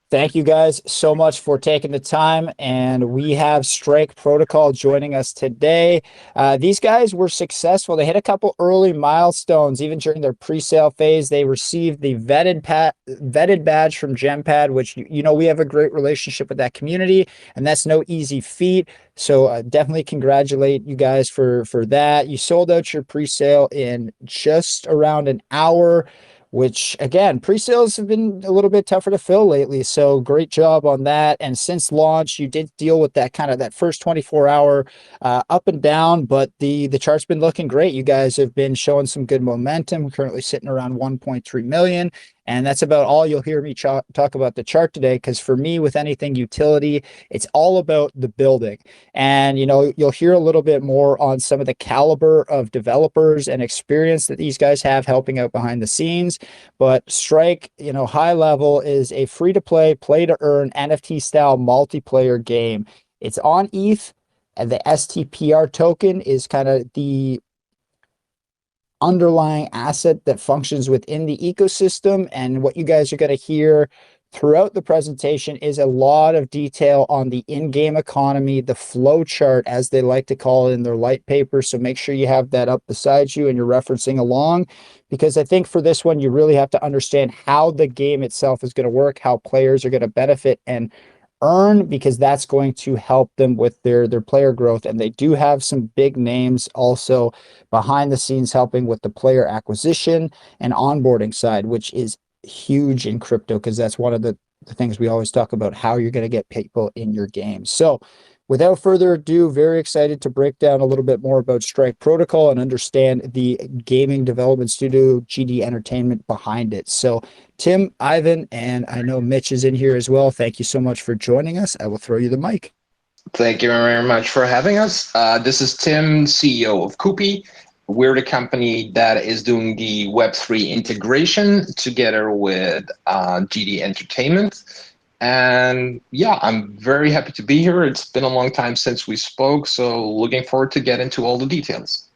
Thank you guys so much for taking the time. And we have Strike Protocol joining us today. These guys were successful. They hit a couple early milestones, even during their pre-sale phase. They received the vetted badge from GemPad, which, we have a great relationship with that community, and that's no easy feat. So definitely congratulate you guys for that. You sold out your pre-sale in just around an hour, which again, pre-sales have been a little bit tougher to fill lately. So great job on that. And since launch, you did deal with that kind of that first 24-hour up and down, but the chart's been looking great. You guys have been showing some good momentum. We're currently sitting around 1.3 million. And that's about all you'll hear me talk about the chart today. Because for me, with anything utility, it's all about the building. And, you'll hear a little bit more on some of the caliber of developers and experience that these guys have helping out behind the scenes. But Strike, high level, is a free-to-play, play-to-earn NFT-style multiplayer game. It's on ETH, and the STPR token is kind of the underlying asset that functions within the ecosystem. And what you guys are going to hear throughout the presentation is a lot of detail on the in-game economy, the flow chart, as they like to call it in their Litepaper. So make sure you have that up beside you and you're referencing along, because I think for this one, you really have to understand how the game itself is going to work, how players are going to benefit and earn, because that's going to help them with their player growth. And they do have some big names also behind the scenes helping with the player acquisition and onboarding side, which is huge in crypto, because that's one of the things we always talk about, how you're going to get people in your game. So without further ado, very excited to break down a little bit more about Strike Protocol and understand the gaming development studio, GD Entertainment, behind it. So Tim, Ivan, and I know Mitch is in here as well. Thank you so much for joining us. I will throw you the mic. Thank you very much for having us. This is Tim, CEO of Koopy. We're the company that is doing the Web3 integration together with GD Entertainment. And yeah, I'm very happy to be here. It's been a long time since we spoke, so looking forward to get into all the details.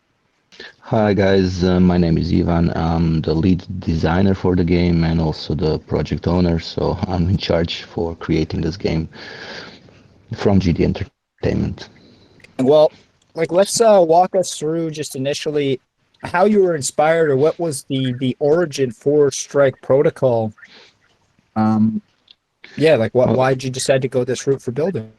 Hi guys, my name is Ivan. I'm the lead designer for the game and also the project owner, so I'm in charge for creating this game from GD Entertainment. Well, let's walk us through just initially how you were inspired, or what was the origin for Strike Protocol. Why did you decide to go this route for building?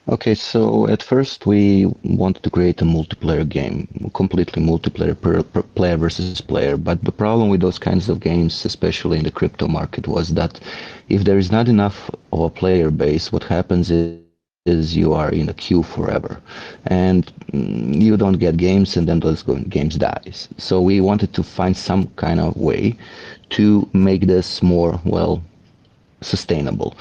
Okay, so at first we wanted to create a multiplayer game, completely multiplayer, per player versus player. But the problem with those kinds of games, especially in the crypto market, was that if there is not enough of a player base, what happens is you are in a queue forever, and you don't get games, and then those games dies. So we wanted to find some kind of way to make this more, well, sustainable,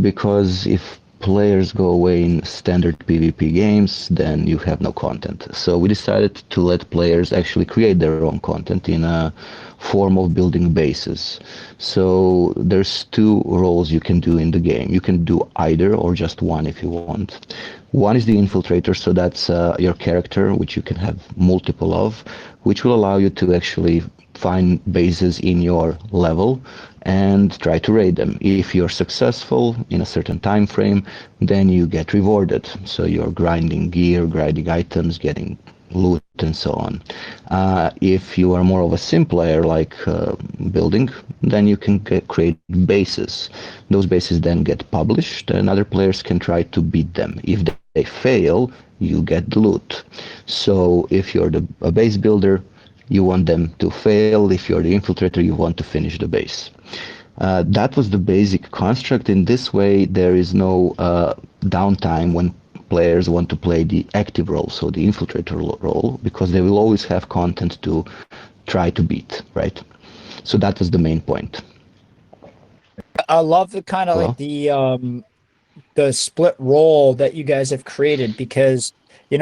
because if players go away in standard PvP games, then you have no content. So we decided to let players actually create their own content in a form of building bases. So there's two roles you can do in the game. You can do either or just one if you want. One is the infiltrator, so that's your character, which you can have multiple of, which will allow you to actually find bases in your level and try to raid them. If you're successful in a certain time frame, then you get rewarded. So you're grinding gear, grinding items, getting loot, and so on. If you are more of a sim player, like building, then you can create bases. Those bases then get published, and other players can try to beat them. If they fail, you get the loot. So if you're a base builder, you want them to fail. If you're the infiltrator, you want to finish the base. That was the basic construct. In this way, there is no downtime when players want to play the active role, so the infiltrator role, because they will always have content to try to beat, right? So that was the main point. I love the kind of like the split role that you guys have created, because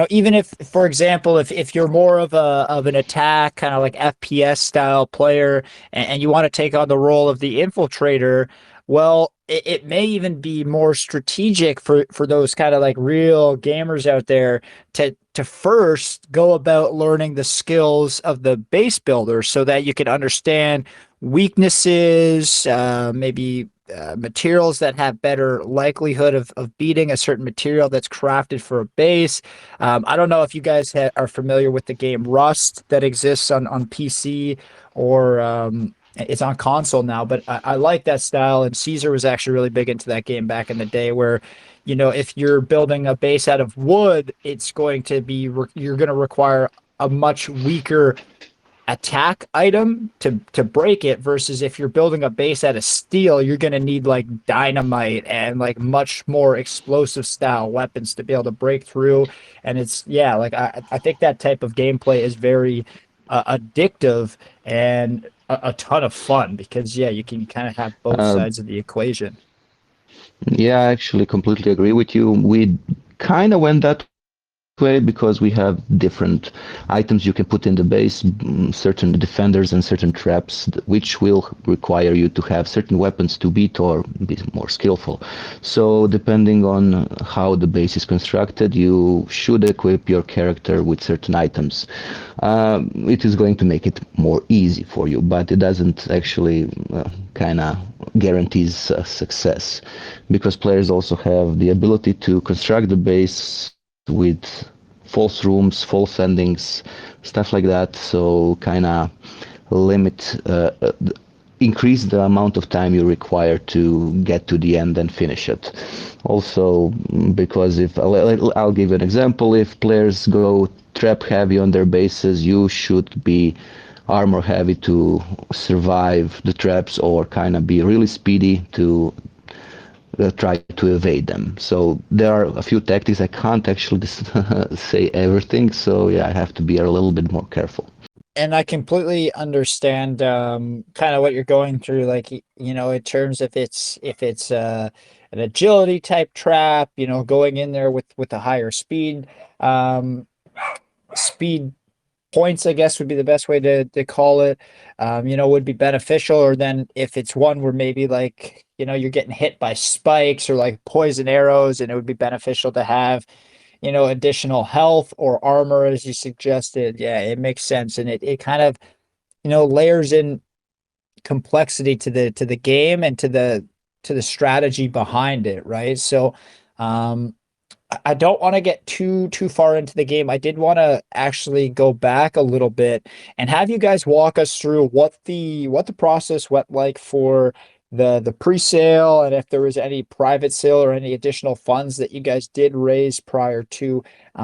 even if, for example, if you're more of an attack kind of like FPS style player, and you want to take on the role of the infiltrator, well, it may even be more strategic for those kind of like real gamers out there to first go about learning the skills of the base builder, so that you can understand weaknesses, maybe materials that have better likelihood of beating a certain material that's crafted for a base. I don't know if you guys are familiar with the game Rust that exists on PC, or it's on console now, but I like that style. And Caesar was actually really big into that game back in the day, where, you know, if you're building a base out of wood, it's going to be, you're going to require a much weaker attack item to break it, versus if you're building a base out of steel, you're going to need like dynamite and like much more explosive style weapons to be able to break through. And it's, yeah, like I think that type of gameplay is very addictive and a ton of fun, because yeah, you can kind of have both Um, sides of the equation. yeah, I actually completely agree with you. We kind of went that way because we have different items you can put in the base, certain defenders and certain traps, which will require you to have certain weapons to beat or be more skillful. So depending on how the base is constructed, you should equip your character with certain items. It is going to make it more easy for you, but it doesn't actually kind of guarantees success, because players also have the ability to construct the base with false rooms, false endings, stuff like that. So kind of limit, increase the amount of time you require to get to the end and finish it. Also, because if I'll give you an example, if players go trap heavy on their bases, you should be armor heavy to survive the traps, or kind of be really speedy to try to evade them. So there are a few tactics. I can't actually say everything, so yeah, I have to be a little bit more careful. And I completely understand kind of what you're going through, like, you know, in terms of if it's an agility type trap, you know, going in there with a higher um, speed points, I guess would be the best way to call it, you know, would be beneficial. Or then if it's one where maybe, like, you know, you're getting hit by spikes or like poison arrows, and it would be beneficial to have, you know, additional health or armor, as you suggested. Yeah, it makes sense. And it kind of, you know, layers in complexity to the game and to the strategy behind it, right? So I don't want to get too far into the game. I did want to actually go back a little bit and have you guys walk us through what the process went like for the pre-sale, and if there was any private sale or any additional funds that you guys did raise prior to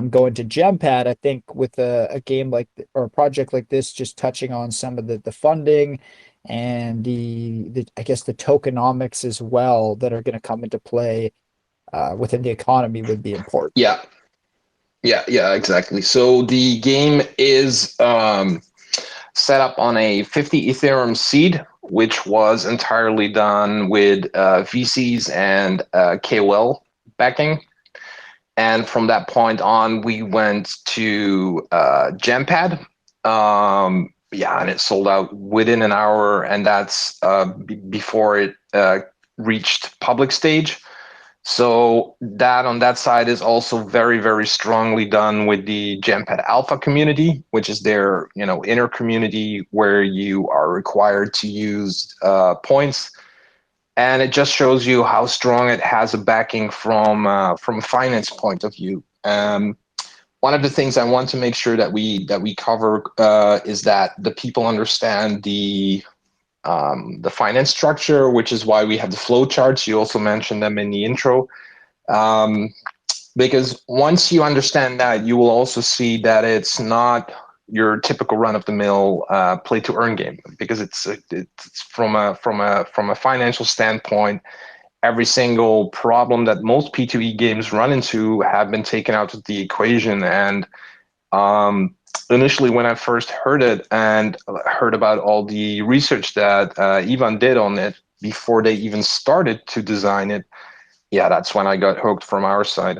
going to GemPad. I think with a game like, or a project like this, just touching on some of the funding and the I guess the tokenomics as well that are going to come into play within the economy would be important. Yeah, exactly. So the game is set up on a 50 Ethereum seed, which was entirely done with VCs and KOL backing. And from that point on, we went to GemPad. Yeah, and it sold out within an hour, and that's before it reached public stage. So that on that side is also very, very strongly done with the GemPad Alpha community, which is their, you know, inner community where you are required to use points, and it just shows you how strong it has a backing from a finance point of view. One of the things I want to make sure that we cover is that the people understand the finance structure, which is why we have the flow charts. You also mentioned them in the intro. Because once you understand that, you will also see that it's not your typical run-of-the-mill play-to-earn game, because it's from a financial standpoint, every single problem that most P2E games run into have been taken out of the equation. And initially, when I first heard it and heard about all the research that Ivan did on it before they even started to design it, yeah, that's when I got hooked from our side.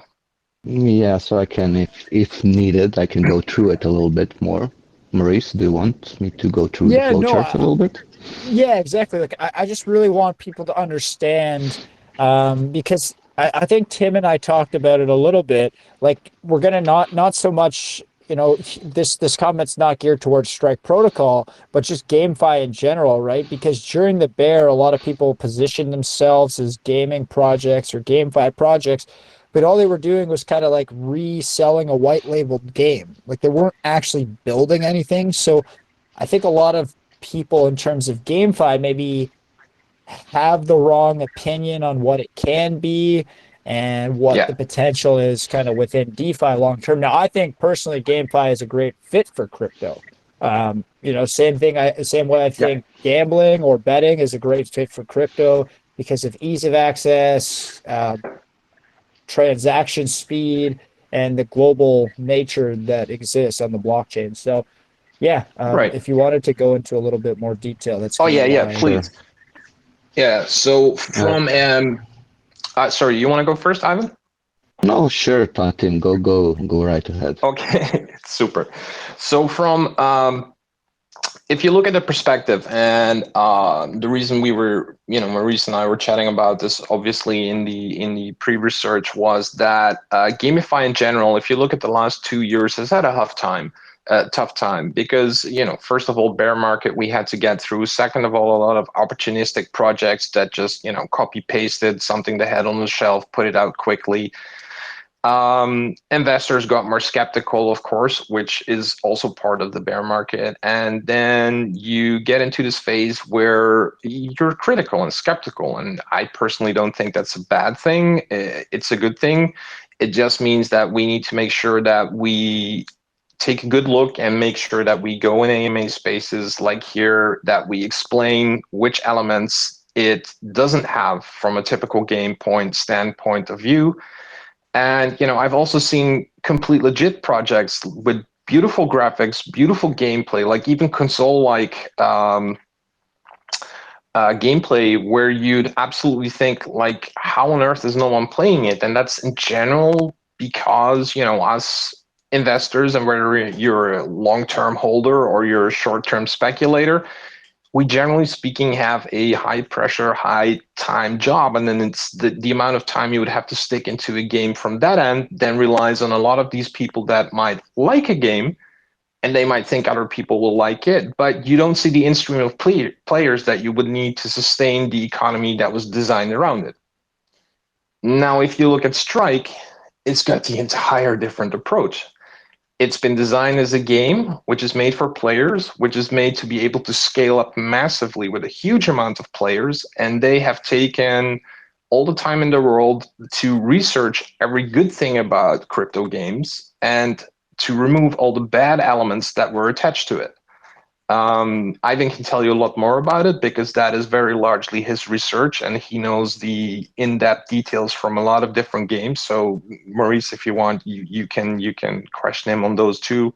Yeah, so I can, if needed, I can go through it a little bit more. Maurice, do you want me to go through the Yeah, no, flowcharts a little bit? yeah, exactly. Like I just really want people to understand, because I think Tim and I talked about it a little bit. Like, we're gonna not so much this comment's not geared towards Strike Protocol, but just GameFi in general, right? Because during the bear, a lot of people positioned themselves as gaming projects or GameFi projects, but all they were doing was kind of like reselling a white labeled game. Like they weren't actually building anything. So I think a lot of people in terms of GameFi maybe have the wrong opinion on what it can be and what the Yeah. potential is kind of within DeFi long term. Now, I think personally, GameFi is a great fit for crypto. Same way I Yeah. think gambling or betting is a great fit for crypto because of ease of access, transaction speed, and the global nature that exists on the blockchain. So, yeah, Right. if you wanted to go into a little bit more detail, that's Oh kind of yeah, yeah, why. Sure. please. Yeah. So Uh, from sorry, you want to go first, Ivan? no, sure, Tim, go right ahead. Okay, super. So from if you look at the perspective and the reason we were, Maurice and I were chatting about this, obviously in the pre-research, was that gamify in general, if you look at the last 2 years, has had a tough time because first of all, bear market we had to get through. Second of all, a lot of opportunistic projects that just copy pasted something they had on the shelf, put it out quickly. Investors got more skeptical, of course, which is also part of the bear market. And then you get into this phase where you're critical and skeptical. And I personally don't think that's a bad thing. It's a good thing. It just means that we need to make sure that we take a good look and make sure that we go in AMA spaces like here, that we explain which elements it doesn't have from a typical game point standpoint of view. And I've also seen complete legit projects with beautiful graphics, beautiful gameplay, like even console-like gameplay, where you'd absolutely think, like, how on earth is no one playing it? And that's in general because us investors, and whether you're a long-term holder or you're a short-term speculator, we generally speaking have a high pressure, high time job. And then it's the amount of time you would have to stick into a game from that end then relies on a lot of these people that might like a game and they might think other people will like it, but you don't see the instrument of players that you would need to sustain the economy that was designed around it. Now, if you look at Strike, it's got the entire different approach. It's been designed as a game, which is made for players, which is made to be able to scale up massively with a huge amount of players. And they have taken all the time in the world to research every good thing about crypto games and to remove all the bad elements that were attached to it. Ivan can tell you a lot more about it because that is very largely his research and he knows the in-depth details from a lot of different games. So Maurice, if you want, you can question him on those too.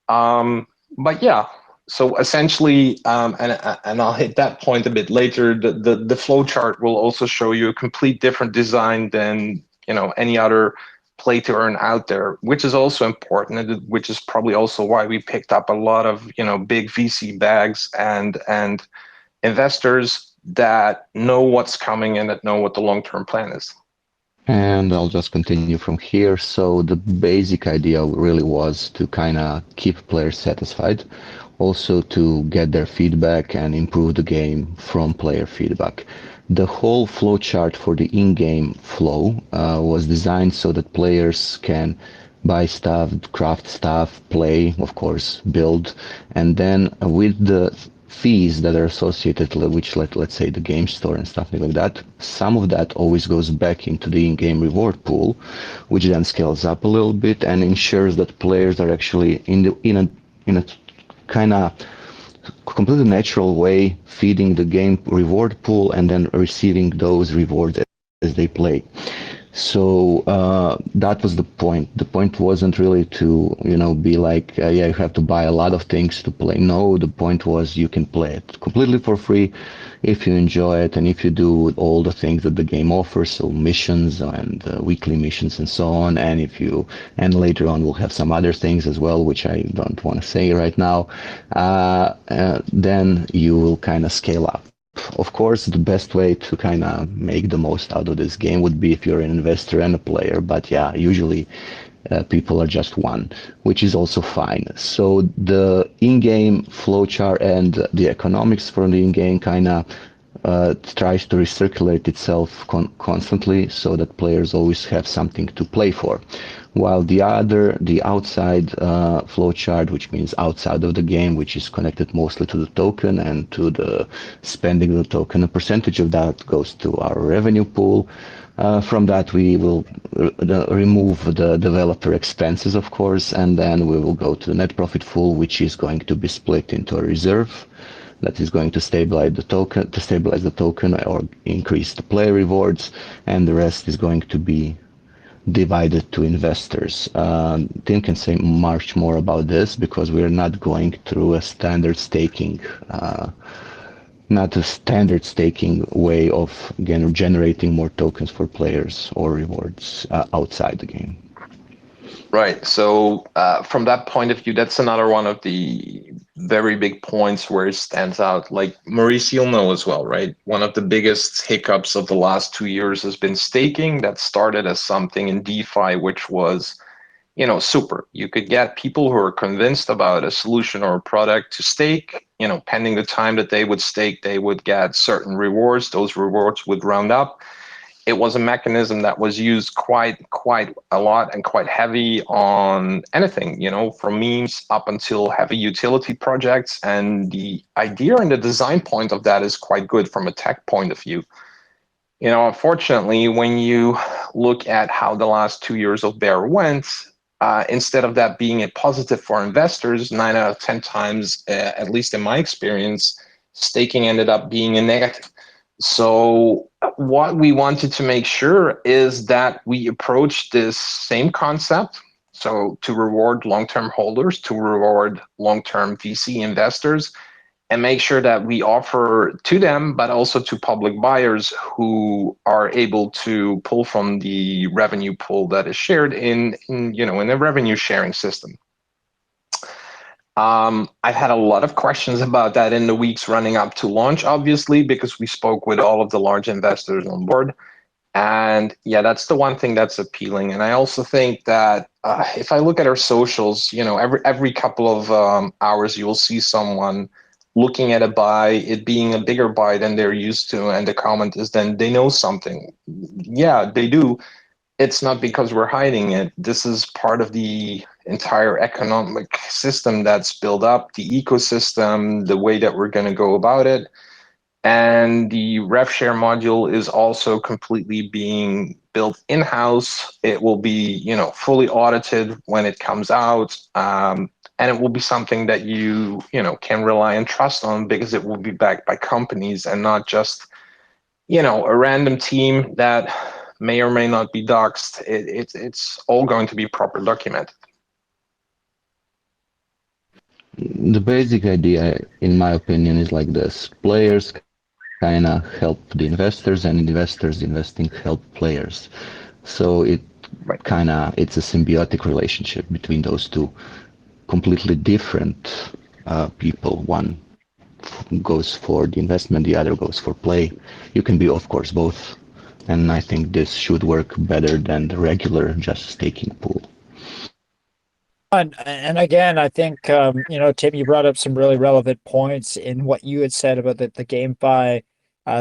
But yeah, so essentially, and I'll hit that point a bit later. The flow chart will also show you a complete different design than any other play to earn out there, which is also important, and which is probably also why we picked up a lot of big VC bags and investors that know what's coming and that know what the long-term plan is. And I'll just continue from here. So the basic idea really was to kind of keep players satisfied, also to get their feedback and improve the game from player feedback. The whole flowchart for the in-game flow was designed so that players can buy stuff, craft stuff, play, of course, build, and then with the fees that are associated, which let's say the game store and stuff like that, some of that always goes back into the in-game reward pool, which then scales up a little bit and ensures that players are actually in a kind of completely natural way feeding the game reward pool and then receiving those rewards as they play. So that was the point. The point wasn't really to, be like, yeah, you have to buy a lot of things to play. No, the point was you can play it completely for free if you enjoy it and if you do all the things that the game offers, so missions and weekly missions and so on. And later on we'll have some other things as well, which I don't want to say right now. Then you will kind of scale up. Of course, the best way to kind of make the most out of this game would be if you're an investor and a player. But yeah, usually people are just one, which is also fine. So the in-game flowchart and the economics for the in-game kind of tries to recirculate itself constantly so that players always have something to play for. While the outside flowchart, which means outside of the game, which is connected mostly to the token and to the spending of the token, a percentage of that goes to our revenue pool. From that, we will remove the developer expenses, of course, and then we will go to the net profit pool, which is going to be split into a reserve that is going to stabilize the token or increase the player rewards, and the rest is going to be divided to investors. Tim can say much more about this because we're not going through a standard staking. Not a standard staking way of generating more tokens for players or rewards outside the game. Right. So from that point of view, that's another one of the very big points where it stands out. Like Maurice, you'll know as well, right? One of the biggest hiccups of the last 2 years has been staking. That started as something in DeFi, which was, super. You could get people who are convinced about a solution or a product to stake. Pending the time that they would stake, they would get certain rewards. Those rewards would round up. It was a mechanism that was used quite a lot and quite heavy on anything, from memes up until heavy utility projects. And the idea and the design point of that is quite good from a tech point of view. Unfortunately, when you look at how the last 2 years of bear went, instead of that being a positive for investors, 9 out of 10 times, at least in my experience, staking ended up being a negative. So what we wanted to make sure is that we approach this same concept. So to reward long-term holders, to reward long-term VC investors, and make sure that we offer to them, but also to public buyers who are able to pull from the revenue pool that is shared in a revenue sharing system. I've had a lot of questions about that in the weeks running up to launch, obviously, because we spoke with all of the large investors on board. And yeah, that's the one thing that's appealing. And I also think that if I look at our socials, every couple of hours, you'll see someone looking at a buy, it being a bigger buy than they're used to. And the comment is then they know something. Yeah, they do. It's not because we're hiding it. This is part of the entire economic system that's built up, the ecosystem, the way that we're going to go about it. And the rev share module is also completely being built in-house. It will be, fully audited when it comes out. And it will be something that you can rely and trust on because it will be backed by companies and not just, a random team that may or may not be doxed. It's all going to be proper documented. The basic idea, in my opinion, is like this. Players kind of help the investors, and investors investing help players. So it's a symbiotic relationship between those two completely different people. One goes for the investment, the other goes for play. You can be, of course, both. And I think this should work better than the regular just staking pool. And again, I think, Tim, you brought up some really relevant points in what you had said about the GameFi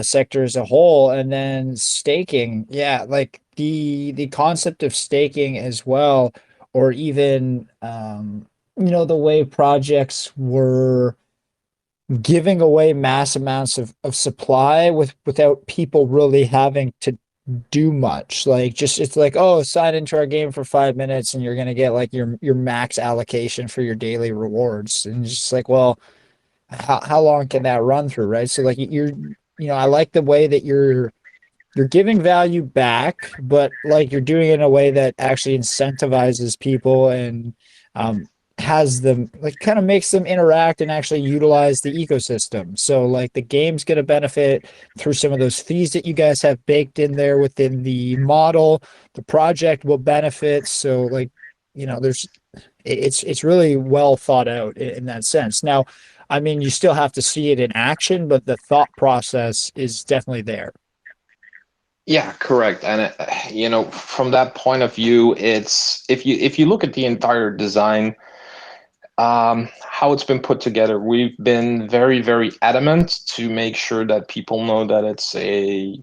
sector as a whole, and then staking. Yeah, like the concept of staking as well, or even, the way projects were giving away mass amounts of supply without people really having to do much. Like, just, it's like, oh, sign into our game for 5 minutes and you're going to get like your max allocation for your daily rewards. And it's just like, well, how long can that run through, right? So like I like the way that you're giving value back, but like you're doing it in a way that actually incentivizes people and has them, like, kind of makes them interact and actually utilize the ecosystem. So like the game's going to benefit through some of those fees that you guys have baked in there within the model. The project will benefit. So like, it's really well thought out in that sense. Now, I mean, you still have to see it in action, but the thought process is definitely there. Yeah, correct. And from that point of view, it's if you look at the entire design, how it's been put together, we've been very, very adamant to make sure that people know that it's a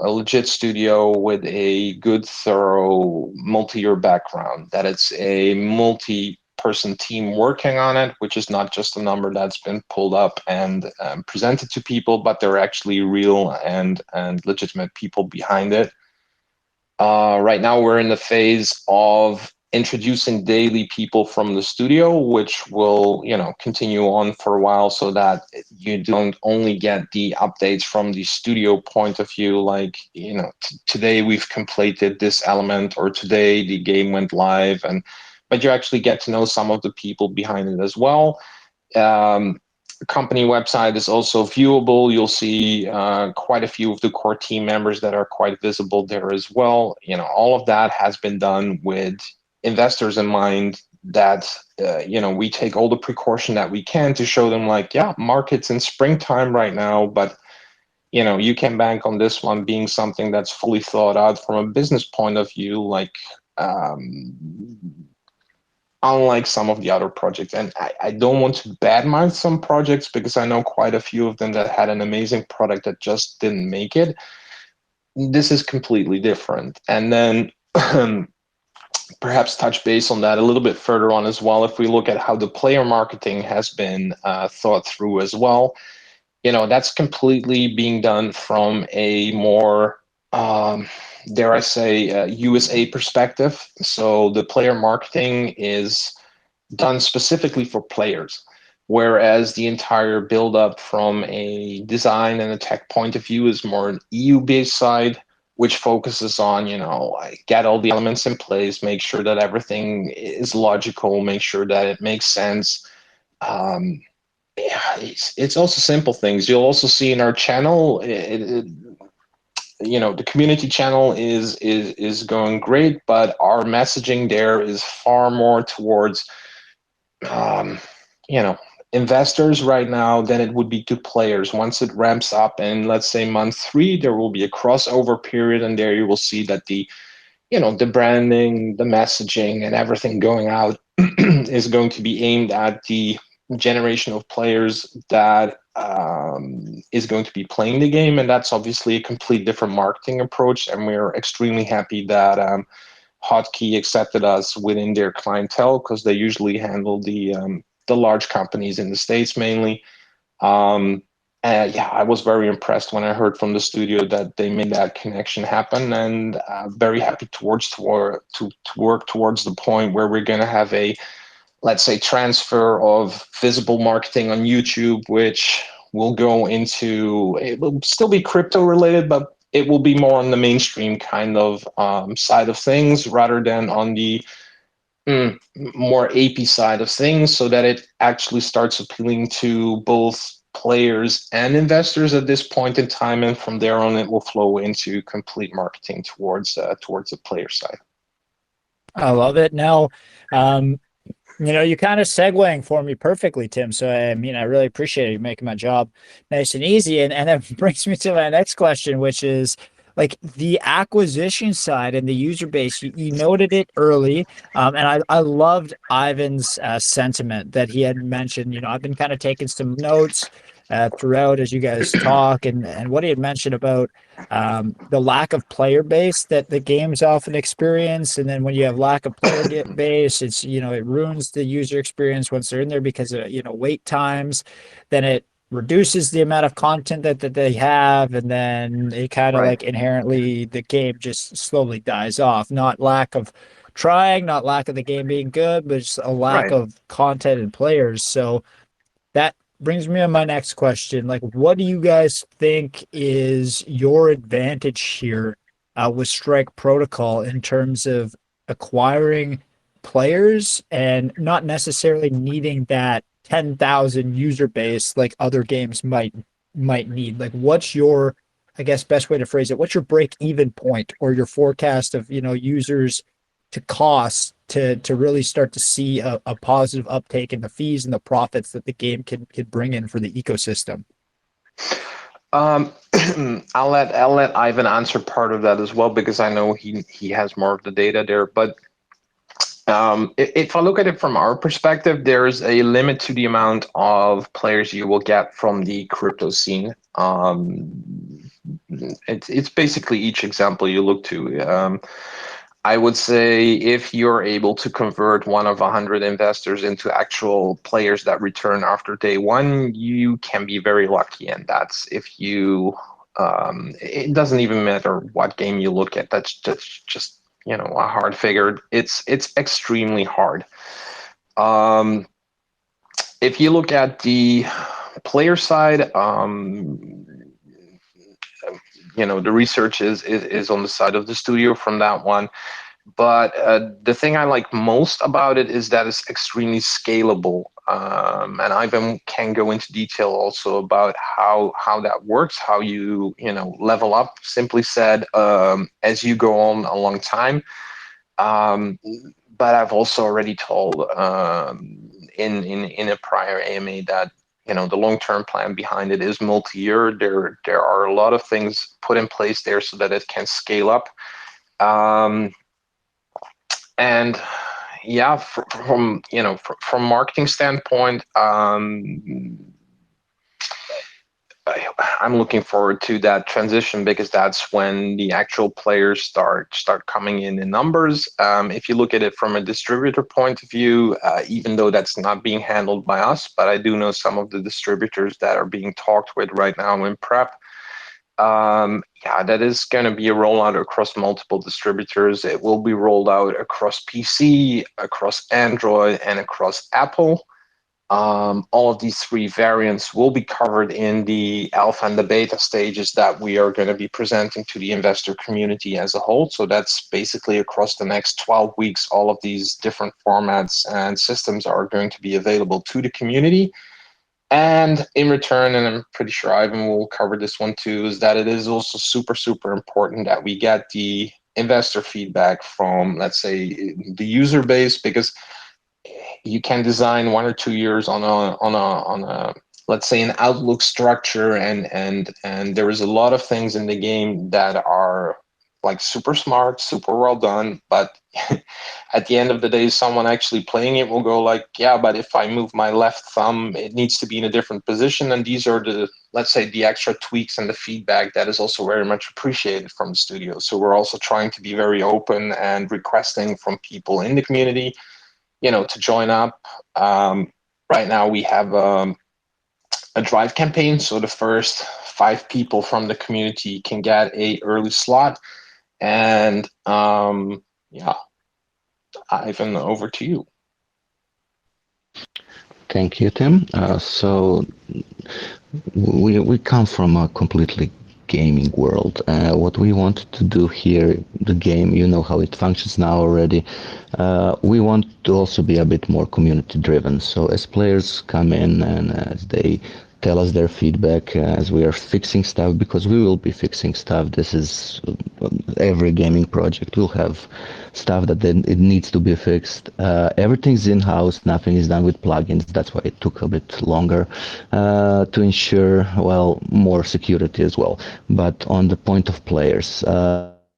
legit studio with a good, thorough, multi-year background, that it's a multi-person team working on it, which is not just a number that's been pulled up and presented to people, but they're actually real and legitimate people behind it. Right now, we're in the phase of introducing daily people from the studio, which will, continue on for a while, so that you don't only get the updates from the studio point of view, like, today we've completed this element, or today the game went live, but you actually get to know some of the people behind it as well. The company website is also viewable. You'll see quite a few of the core team members that are quite visible there as well. All of that has been done with investors in mind, that we take all the precaution that we can to show them, like, yeah, market's in springtime right now, but you can bank on this one being something that's fully thought out from a business point of view, like, unlike some of the other projects. And I don't want to badmouth some projects, because I know quite a few of them that had an amazing product that just didn't make it. This is completely different. And then perhaps touch base on that a little bit further on as well. If we look at how the player marketing has been thought through as well, that's completely being done from a more dare I say, USA perspective. So the player marketing is done specifically for players, whereas the entire build up from a design and a tech point of view is more an EU-based side, which focuses on, like, get all the elements in place, make sure that everything is logical, make sure that it makes sense. Yeah, it's also simple things. You'll also see in our channel, the community channel is going great, but our messaging there is far more towards you know investors right now than it would be to players. Once it ramps up, and let's say month 3, there will be a crossover period, and there you will see that the branding, the messaging, and everything going out is going to be aimed at the generation of players that is going to be playing the game. And that's obviously a complete different marketing approach, and we're extremely happy that Hotkey accepted us within their clientele, because they usually handle the large companies in the States mainly. Yeah, I was very impressed when I heard from the studio that they made that connection happen, and very happy to work towards the point where we're going to have a, let's say, transfer of visible marketing on YouTube, which will go into, it will still be crypto related, but it will be more on the mainstream kind of side of things, rather than on the more AP side of things, so that it actually starts appealing to both players and investors at this point in time, and from there on it will flow into complete marketing towards the player side. I love it. Now, you kind of segueing for me perfectly, Tim. So, I mean, I really appreciate you making my job nice and easy. And that brings me to my next question, which is, like, the acquisition side and the user base. You noted it early. And I loved Ivan's sentiment that he had mentioned. I've been kind of taking some notes throughout as you guys talk, and what he had mentioned about the lack of player base that the games often experience. And then when you have lack of player base, it's, it ruins the user experience once they're in there, because of, wait times. Then it reduces the amount of content that they have, and then it kind of Right. like inherently the game just slowly dies off. Not lack of trying, not lack of the game being good, but just a lack Right. of content and players. So that brings me to my next question. Like, what do you guys think is your advantage here with Strike Protocol in terms of acquiring players and not necessarily needing that 10,000 user base like other games might need? Like, what's your, I guess, best way to phrase it? What's your break even point, or your forecast of, users to cost to really start to see a positive uptake in the fees and the profits that the game can bring in for the ecosystem? Um, I'll let Ivan answer part of that as well because I know he has more of the data there. But if I look at it from our perspective, there's a limit to the amount of players you will get from the crypto scene. It's basically each example you look to. I would say if you're able to convert one of 100 investors into actual players that return after day one, you can be very lucky. And that's if you, it doesn't even matter what game you look at. That's just a hard figure. It's extremely hard. Um, if you look at the player side, the research is on the side of the studio from that one. But the thing I like most about it is that it's extremely scalable. And Ivan can go into detail also about how that works, how you level up. Simply said, as you go on a long time. But I've also already told in a prior AMA that the long-term plan behind it is multi-year. There are a lot of things put in place there so that it can scale up. And yeah, from marketing standpoint, I'm looking forward to that transition because that's when the actual players start coming in numbers. If you look at it from a distributor point of view, even though that's not being handled by us, but I do know some of the distributors that are being talked with right now in prep. Yeah, that is going to be a rollout across multiple distributors. It will be rolled out across PC, across Android, and across Apple. All of these three variants will be covered in the alpha and the beta stages that we are going to be presenting to the investor community as a whole. So that's basically across the next 12 weeks, all of these different formats and systems are going to be available to the community. And in return, and I'm pretty sure Ivan will cover this one too, is that it is also super, super important that we get the investor feedback from, let's say, the user base, because you can design 1 or 2 years on a let's say an outlook structure, and there is a lot of things in the game that are like super smart, super well done, but at the end of the day, someone actually playing it will go like, yeah, but if I move my left thumb, it needs to be in a different position. And these are the, let's say, the extra tweaks and the feedback that is also very much appreciated from the studio. So we're also trying to be very open and requesting from people in the community, to join up. Right now we have a drive campaign. So the first 5 people from the community can get a early slot. And yeah, Ivan, over to you. Thank you, Tim. So we come from a completely gaming world. What we wanted to do here, the game, you know how it functions now already. We want to also be a bit more community driven. So as players come in and as they tell us their feedback, as we are fixing stuff, because we will be fixing stuff. This is every gaming project will have stuff that then it needs to be fixed. Everything's in-house, nothing is done with plugins. That's why it took a bit longer to ensure, well, more security as well. But on the point of players,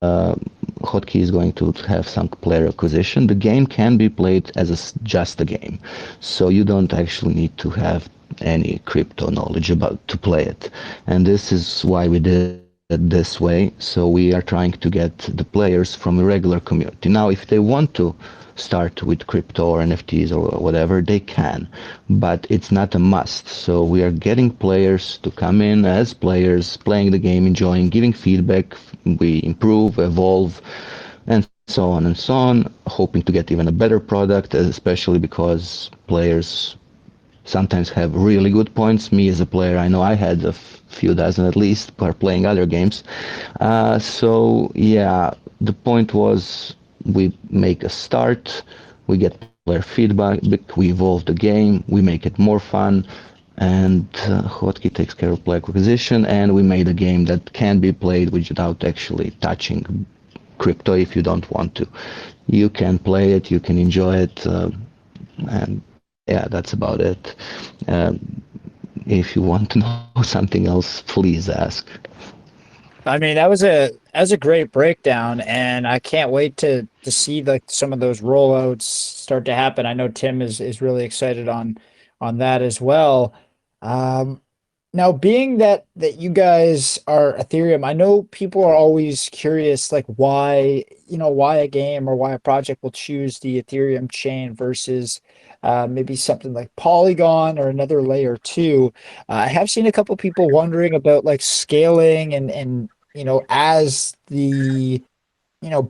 Hotkey is going to have some player acquisition. The game can be played as just a game, so you don't actually need to have any crypto knowledge about to play it. And this is why we did it this way. So we are trying to get the players from a regular community. Now, if they want to start with crypto or NFTs or whatever, they can, but it's not a must. So we are getting players to come in as players, playing the game, enjoying, giving feedback. We improve, evolve, and so on and so on, hoping to get even a better product, especially because players sometimes have really good points. Me as a player, I know I had a few dozen at least by playing other games. So yeah, the point was we make a start, we get player feedback, we evolve the game, we make it more fun, and Hotkey takes care of player acquisition, and we made a game that can be played without actually touching crypto if you don't want to. You can play it, you can enjoy it, and yeah, that's about it. If you want to know something else, please ask. I mean, that was a great breakdown, and I can't wait to see like some of those rollouts start to happen. I know Tim is really excited on that as well. Um, Now, being that you guys are Ethereum, I know people are always curious, like why, why a game or why a project will choose the Ethereum chain versus maybe something like Polygon or another layer two. I have seen a couple people wondering about like scaling and as the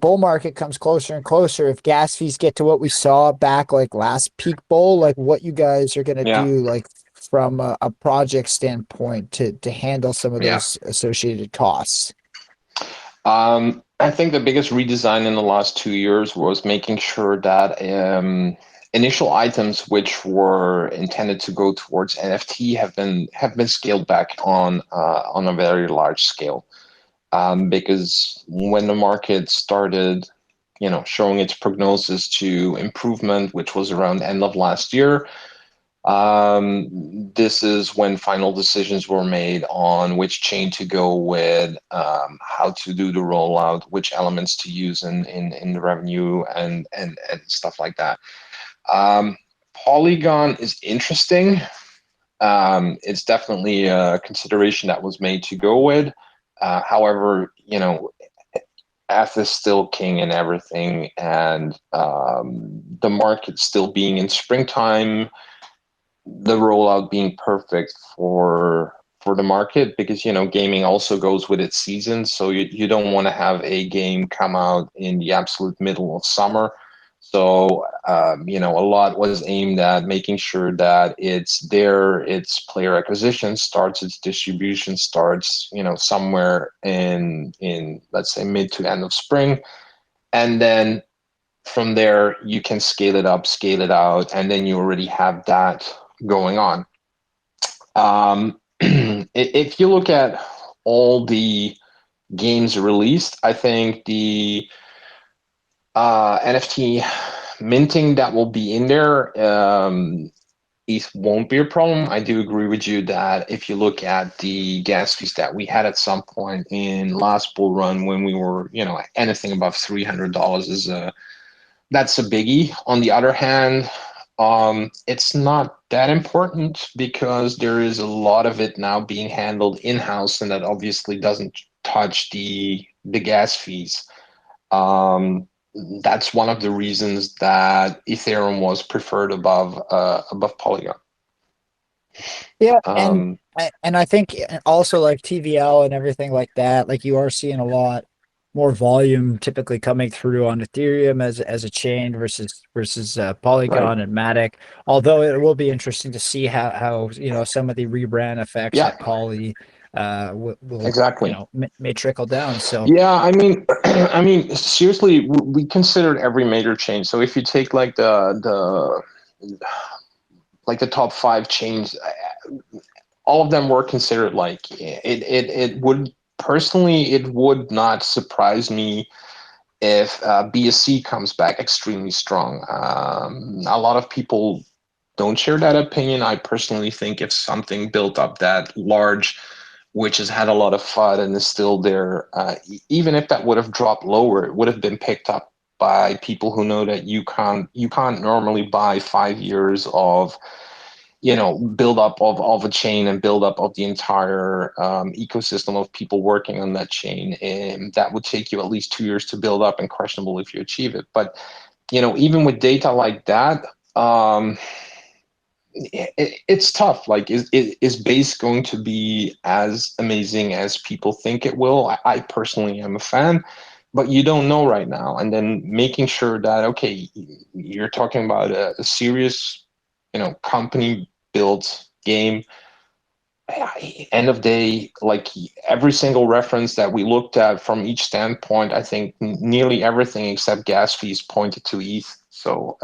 bull market comes closer and closer, if gas fees get to what we saw back like last peak bull, like what you guys are gonna Yeah, do, like from a project standpoint to handle some of yeah. those associated costs. I think the biggest redesign in the last 2 years was making sure that initial items which were intended to go towards NFT have been scaled back on a very large scale. Because when the market started, showing its prognosis to improvement, which was around end of last year, this is when final decisions were made on which chain to go with, how to do the rollout, which elements to use in the revenue and stuff like that. Polygon is interesting. It's definitely a consideration that was made to go with. However, F is still king in everything, and the market still being in springtime, the rollout being perfect for the market, because gaming also goes with its season, so you don't want to have a game come out in the absolute middle of summer. So a lot was aimed at making sure that its player acquisition starts, its distribution starts somewhere in let's say mid to end of spring, and then from there you can scale it up, scale it out, and then you already have that going on. If you look at all the games released, I think the NFT minting that will be in there, it won't be a problem. I do agree with you that if you look at the gas fees that we had at some point in last bull run, when we were, anything above $300 that's a biggie. On the other hand, it's not that important because there is a lot of it now being handled in-house, and that obviously doesn't touch the gas fees. That's one of the reasons that Ethereum was preferred above Polygon. Yeah, Um, and I think also like TVL and everything like that, like you are seeing a lot more volume typically coming through on Ethereum as a chain versus right. Polygon and Matic. Although it will be interesting to see how some of the rebrand effects Yeah, at Poly will exactly. may trickle down. So Yeah, I mean, I mean, seriously, we considered every major chain. So if you take like the top five chains, all of them were considered. Like it would personally, it would not surprise me if BSC comes back extremely strong. A lot of people don't share that opinion. I personally think if something built up that large, which has had a lot of FUD and is still there, even if that would have dropped lower, it would have been picked up by people who know that you can't normally buy 5 years of build up of a chain and build up of the entire ecosystem of people working on that chain, and that would take you at least 2 years to build up, and questionable if you achieve it. But even with data like that, it's tough. Like, is base going to be as amazing as people think it will? I personally am a fan, but you don't know right now. And then making sure that, okay, you're talking about a serious company built game. End of day, like every single reference that we looked at from each standpoint, I think nearly everything except gas fees pointed to ETH. So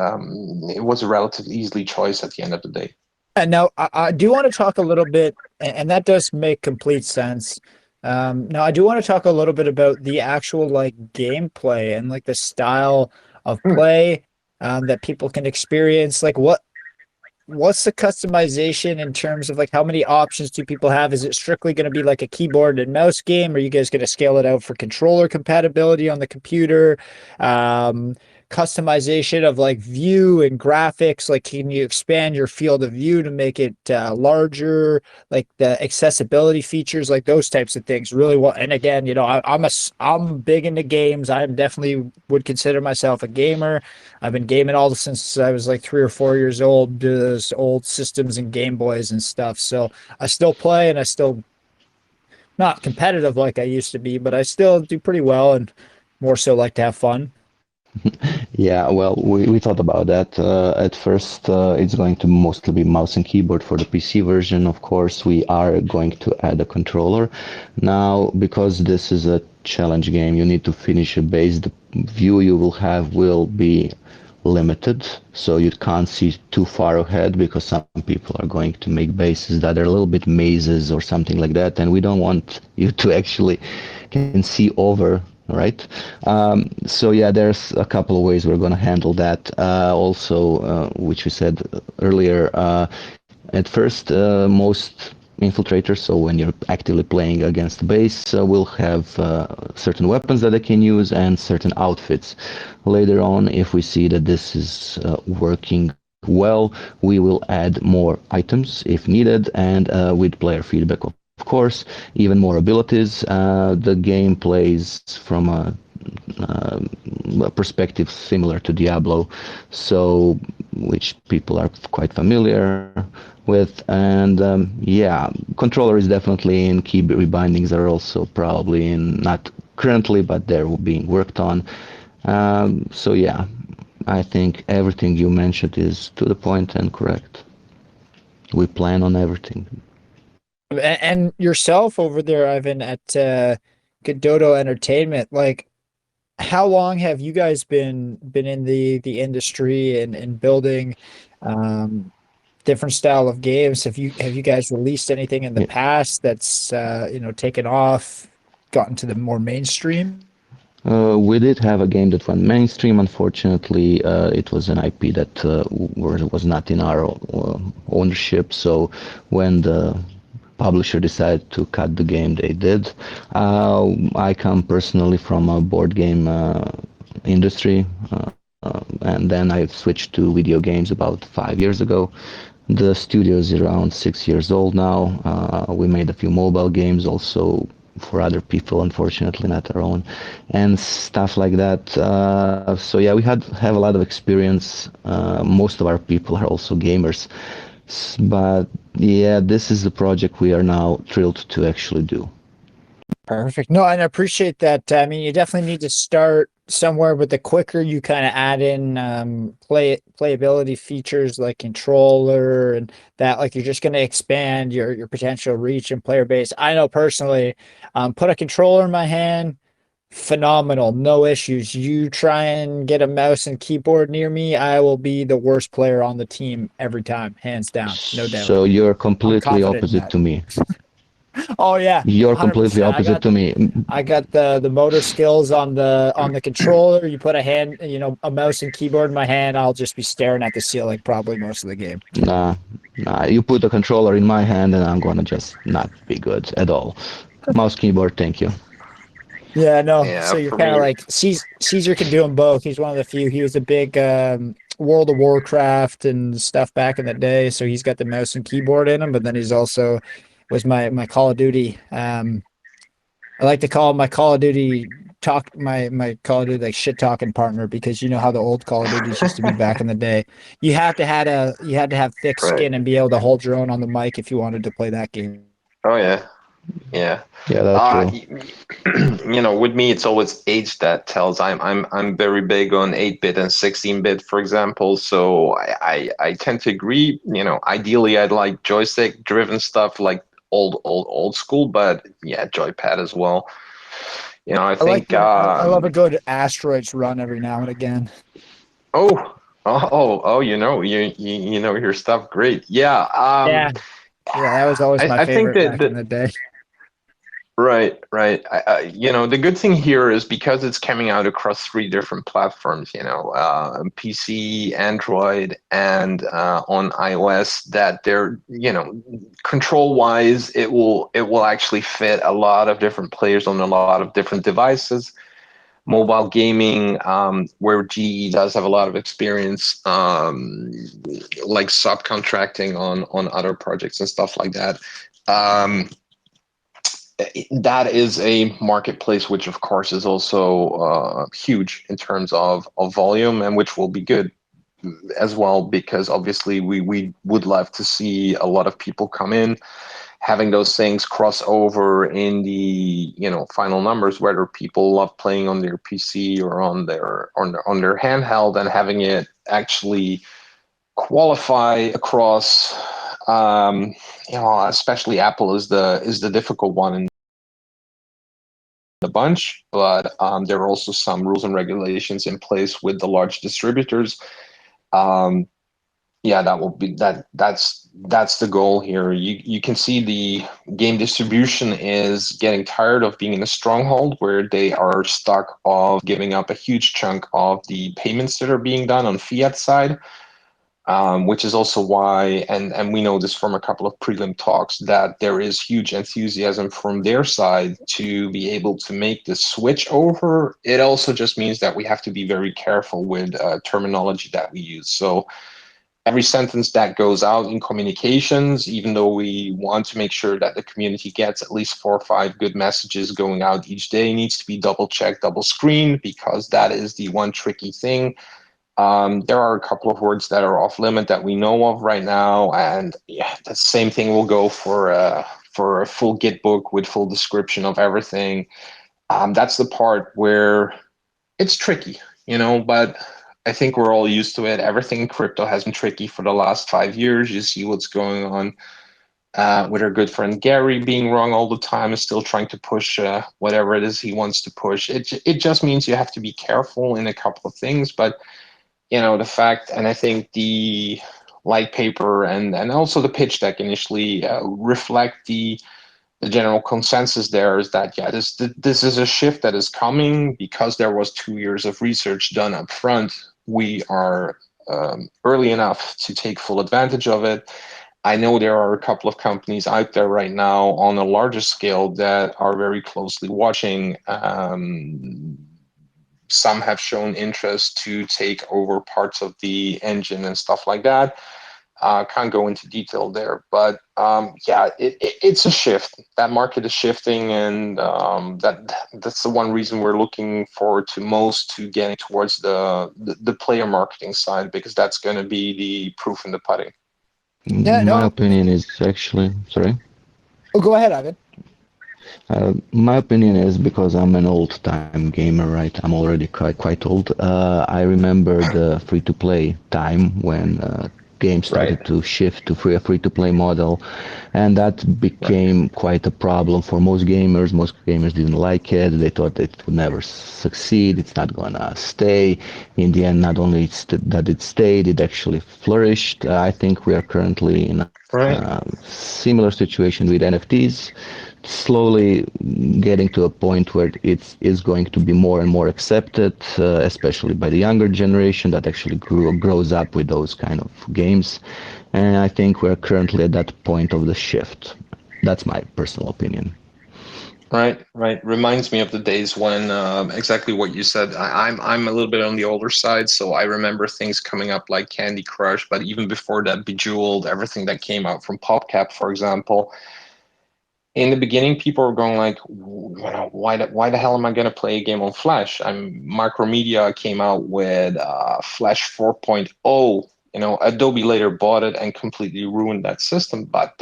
it was a relatively easily choice at the end of the day. and now I do want to talk a little bit, and that does make complete sense. Now I do want to talk a little bit about the actual like gameplay and like the style of Hmm. play that people can experience. Like what's the customization in terms of like how many options do people have? Is it strictly going to be like a keyboard and mouse game? Are you guys going to scale it out for controller compatibility on the computer? Customization of like view and graphics, like can you expand your field of view to make it larger, like the accessibility features, like those types of things really well. And again, you know, I'm big into games. I definitely would consider myself a gamer. I've been gaming all since I was like 3 or 4 years old, those old systems and Game Boys and stuff. So I still play, and I still not competitive like I used to be, but I still do pretty well, and more so like to have fun. Yeah, well, we thought about that. At first, it's going to mostly be mouse and keyboard for the PC version. Of course, we are going to add a controller. Now, because this is a challenge game, you need to finish a base. The view you will have will be limited, so you can't see too far ahead because some people are going to make bases that are a little bit mazes or something like that, and we don't want you to actually can see over, right? So yeah, there's a couple of ways we're going to handle that. Also, which we said earlier, at first, most infiltrators, so when you're actively playing against the base, will have certain weapons that they can use and certain outfits. Later on, if we see that this is working well, we will add more items if needed, and with player feedback, of course, even more abilities. The game plays from a perspective similar to Diablo, so which people are quite familiar with. And yeah, controller is definitely in. Key rebindings are also probably in, not currently, but they're being worked on. So yeah, I think everything you mentioned is to the point and correct. We plan on everything. And yourself over there, Ivan, at Godotto Entertainment, like how long have you guys been in the industry and building different style of games? Have you guys released anything in the Yeah. past that's you know, taken off, gotten to the more mainstream? We did have a game that went mainstream. Unfortunately, it was an IP that was not in our ownership. So when the publisher decided to cut the game, they did. I come personally from a board game industry, and then I switched to video games about 5 years ago. The studio is around 6 years old now. We made a few mobile games also for other people, unfortunately not our own, and stuff like that. So yeah, we have a lot of experience. Most of our people are also gamers, but yeah, this is the project we are now thrilled to actually do. Perfect. No, and I appreciate that. I mean, you definitely need to start somewhere, but the quicker you kind of add in playability features like controller and that, like you're just going to expand your potential reach and player base. I know personally, put a controller in my hand, phenomenal, no issues. You try and get a mouse and keyboard near me, I will be the worst player on the team every time, hands down, no doubt. So you're I'm completely confident in opposite that. to me. Oh yeah, You're completely 100%. opposite to me. I got the motor skills on the controller. You put a hand, you know, a mouse and keyboard in my hand, I'll just be staring at the ceiling probably most of the game. Nah, nah. You put a controller in my hand, and I'm gonna just not be good at all. Mouse, keyboard, thank you. Yeah, no. Yeah, So you're for kind of me, like Caesar can do them both. He's one of the few. He was a big World of Warcraft and stuff back in the day, so he's got the mouse and keyboard in him. But then he's also was my Call of Duty. I like to call my Call of Duty my Call of Duty like shit talking partner, because you know how the old Call of Duties used to be back in the day. You had to have thick right. skin and be able to hold your own on the mic if you wanted to play that game. Oh yeah, yeah. Yeah, that's true. With me, it's always age that tells. I'm very big on 8-bit and 16-bit, for example. So I tend to agree. Ideally, I'd like joystick-driven stuff, like old school, but yeah, joypad as well. I think. I love a good asteroids run every now and again. Oh, you know your stuff. Great. Yeah. Yeah, yeah, that was always my I think favorite that back in the day. Right, right. The good thing here is because it's coming out across three different platforms, PC, Android, and on iOS, that they're, control-wise, it will actually fit a lot of different players on a lot of different devices. Mobile gaming, where GE does have a lot of experience, like subcontracting on other projects and stuff like that. Um, that is a marketplace which of course is also huge in terms of volume, and which will be good as well, because obviously we would love to see a lot of people come in, having those things cross over in the final numbers, whether people love playing on their PC or on their handheld, and having it actually qualify across. Especially Apple is the difficult one in the bunch, but there are also some rules and regulations in place with the large distributors. Um, yeah, that will be that's the goal here. You can see the game distribution is getting tired of being in a stronghold where they are stuck of giving up a huge chunk of the payments that are being done on fiat side. Which is also why, and we know this from a couple of prelim talks, that there is huge enthusiasm from their side to be able to make the switch over. It also just means that we have to be very careful with terminology that we use. So every sentence that goes out in communications, even though we want to make sure that the community gets at least 4 or 5 good messages going out each day, needs to be double checked, double screened, because that is the one tricky thing. There are a couple of words that are off limit that we know of right now, and yeah, the same thing will go for a full Git book with full description of everything. That's the part where it's tricky, but I think we're all used to it. Everything in crypto has been tricky for the last 5 years. You see what's going on with our good friend Gary being wrong all the time and still trying to push whatever it is he wants to push. It just means you have to be careful in a couple of things, but the fact, and I think the Litepaper and also the pitch deck initially reflect the general consensus there, is that, yeah, this is a shift that is coming because there was 2 years of research done up front. We are early enough to take full advantage of it. I know there are a couple of companies out there right now on a larger scale that are very closely watching. Some have shown interest to take over parts of the engine and stuff like that. Can't go into detail there, but yeah, it's a shift. That market is shifting, and that's the one reason we're looking forward to most, to getting towards the player marketing side, because that's going to be the proof in the pudding. Yeah, My no. opinion is actually, sorry. Oh, go ahead, Ivan. My opinion is, because I'm an old-time gamer, right? I'm already quite old. I remember the free-to-play time when games started Right. to shift to a free-to-play model, and that became quite a problem for most gamers. Most gamers didn't like it. They thought it would never succeed. It's not gonna stay. In the end, not only that it stayed, it actually flourished. I think we are currently in a Right. similar situation with NFTs, slowly getting to a point where it is going to be more and more accepted, especially by the younger generation that actually grows up with those kind of games. And I think we're currently at that point of the shift. That's my personal opinion. Right, right. Reminds me of the days when exactly what you said. I'm a little bit on the older side, so I remember things coming up like Candy Crush, but even before that, Bejeweled, everything that came out from PopCap, for example. In the beginning, people were going like, why the hell am I going to play a game on Flash? Micromedia came out with Flash 4.0. Adobe later bought it and completely ruined that system, but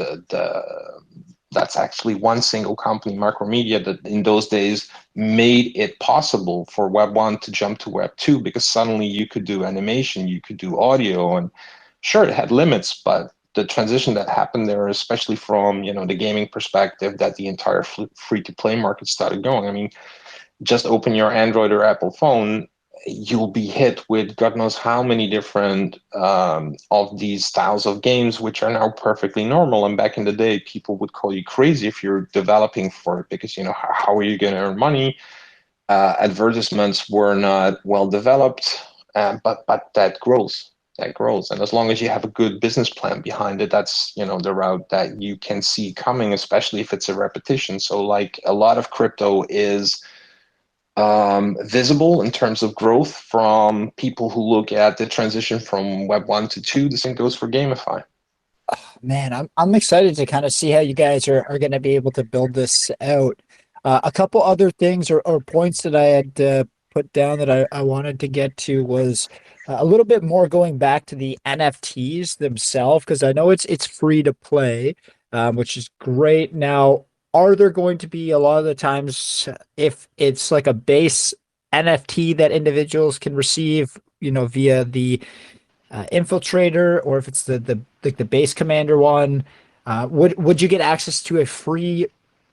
that's actually one single company, Micromedia, that in those days made it possible for Web 1 to jump to Web 2, because suddenly you could do animation, you could do audio, and sure, it had limits, but the transition that happened there, especially from the gaming perspective, that the entire free-to-play market started going. I mean, just open your Android or Apple phone. you'll be hit with God knows how many different of these styles of games, which are now perfectly normal. And back in the day, people would call you crazy if you're developing for it, because, you know, how are you going to earn money? Advertisements were not well developed, but that grows. That grows. And as long as you have a good business plan behind it, that's, you know, the route that you can see coming, especially if it's a repetition. So like a lot of crypto is visible in terms of growth from people who look at the transition from Web 1 to 2. The same goes for GameFi. Man, I'm excited to kind of see how you guys are going to be able to build this out. A couple other things or points that I had put down that I wanted to get to was a little bit more going back to the NFTs themselves, because I know it's free to play, which is great. Now, are there going to be a lot of the times if it's like a base NFT that individuals can receive, you know, via the infiltrator, or if it's the base commander one, would you get access to a free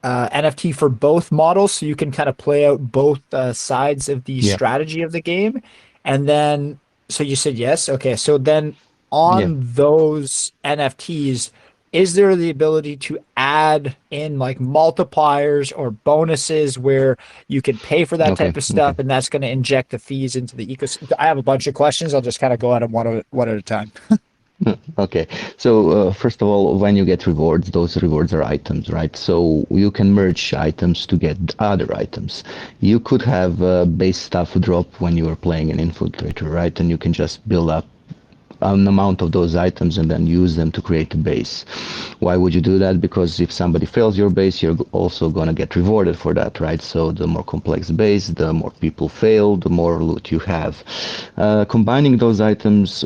NFT for both models, so you can kind of play out both sides of the Yeah. strategy of the game? And then, so you said yes. Okay. So then Yeah. on those NFTs, is there the ability to add in like multipliers or bonuses where you can pay for that Okay. type of Okay. stuff, and that's going to inject the fees into the ecosystem? I have a bunch of questions. I'll just kind of go at them one at a time. Okay. So first of all, when you get rewards, those rewards are items, right? So you can merge items to get other items. You could have base stuff drop when you are playing an infiltrator, right? And you can just build up an amount of those items and then use them to create a base. Why would you do that? Because if somebody fails your base, you're also going to get rewarded for that, right? So the more complex base, the more people fail, the more loot you have. Combining those items,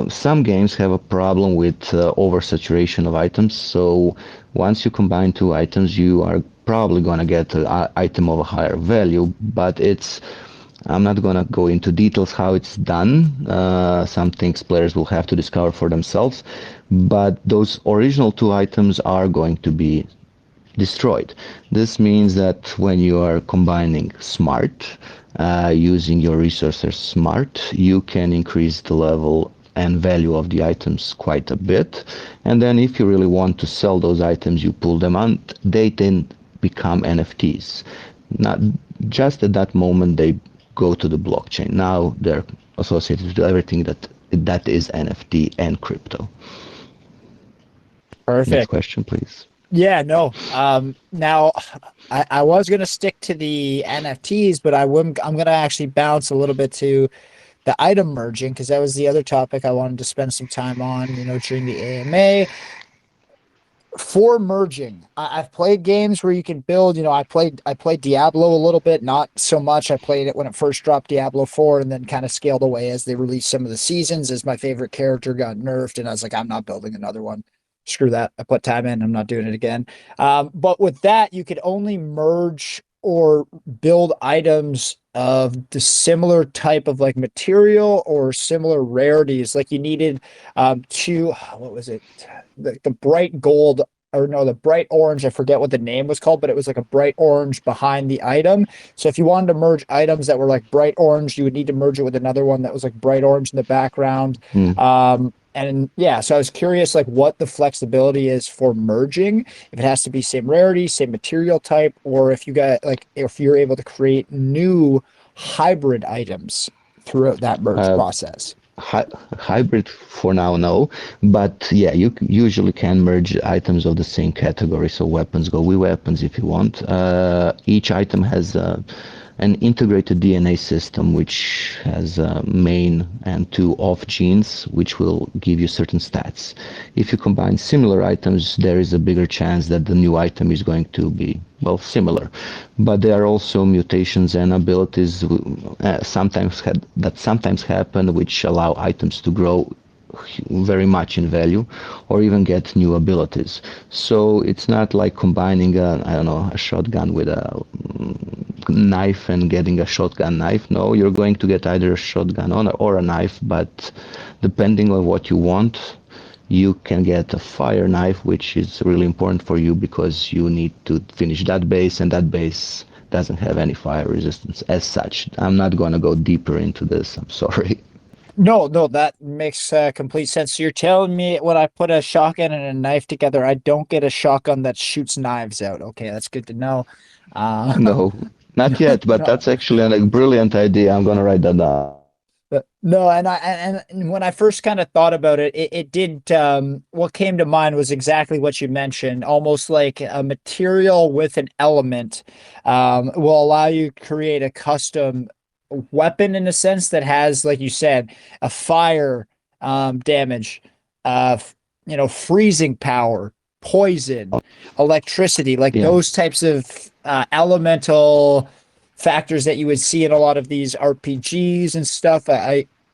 some games have a problem with oversaturation of items. So once you combine two items, you are probably going to get an item of a higher value, but I'm not going to go into details how it's done. Some things players will have to discover for themselves. But those original two items are going to be destroyed. This means that when you are combining smart, using your resources smart, you can increase the level and value of the items quite a bit. And then if you really want to sell those items, you pull them out. They then become NFTs. Not just at that moment they go to the blockchain. Now they're associated with everything that is NFT and crypto. Next Perfect. question, please. Yeah, no. Now I was gonna stick to the NFTs, but I'm gonna actually bounce a little bit to the item merging, because that was the other topic I wanted to spend some time on, you know, during the AMA. For merging, I've played games where you can build, you know, I played Diablo a little bit, not so much. I played it when it first dropped, Diablo 4, and then kind of scaled away as they released some of the seasons, as my favorite character got nerfed, and I was like, I'm not building another one. Screw that. I put time in. I'm not doing it again. But with that, you could only merge or build items of the similar type of like material or similar rarities. Like you needed what was it? The bright gold, or no, the bright orange. I forget what the name was called, but it was like a bright orange behind the item. So if you wanted to merge items that were like bright orange, you would need to merge it with another one that was like bright orange in the background. Mm. And yeah, so I was curious like what the flexibility is for merging, if it has to be same rarity, same material type, or if you got like if you're able to create new hybrid items throughout that merge Uh, process. Hybrid for now, no. But yeah, you usually can merge items of the same category. So weapons go with weapons if you want. Each item has an integrated DNA system, which has a main and two off genes, which will give you certain stats. If you combine similar items, there is a bigger chance that the new item is going to be, well, similar. But there are also mutations and abilities sometimes happen, which allow items to grow very much in value or even get new abilities. So it's not like combining a shotgun with a knife and getting a shotgun knife. No, you're going to get either a shotgun or a knife, but depending on what you want, you can get a fire knife, which is really important for you because you need to finish that base, and that base doesn't have any fire resistance as such. I'm not going to go deeper into this. I'm sorry. No, that makes complete sense. So you're telling me when I put a shotgun and a knife together, I don't get a shotgun that shoots knives out. Okay, that's good to know. No, not yet, but No, that's actually a brilliant idea. I'm going to write that down. no, and when I first kind of thought about it, it did. What came to mind was exactly what you mentioned, almost like a material with an element, will allow you to create a custom weapon in a sense that has, like you said, a fire damage, freezing power, poison, electricity, like Yeah. those types of elemental factors that you would see in a lot of these RPGs and stuff.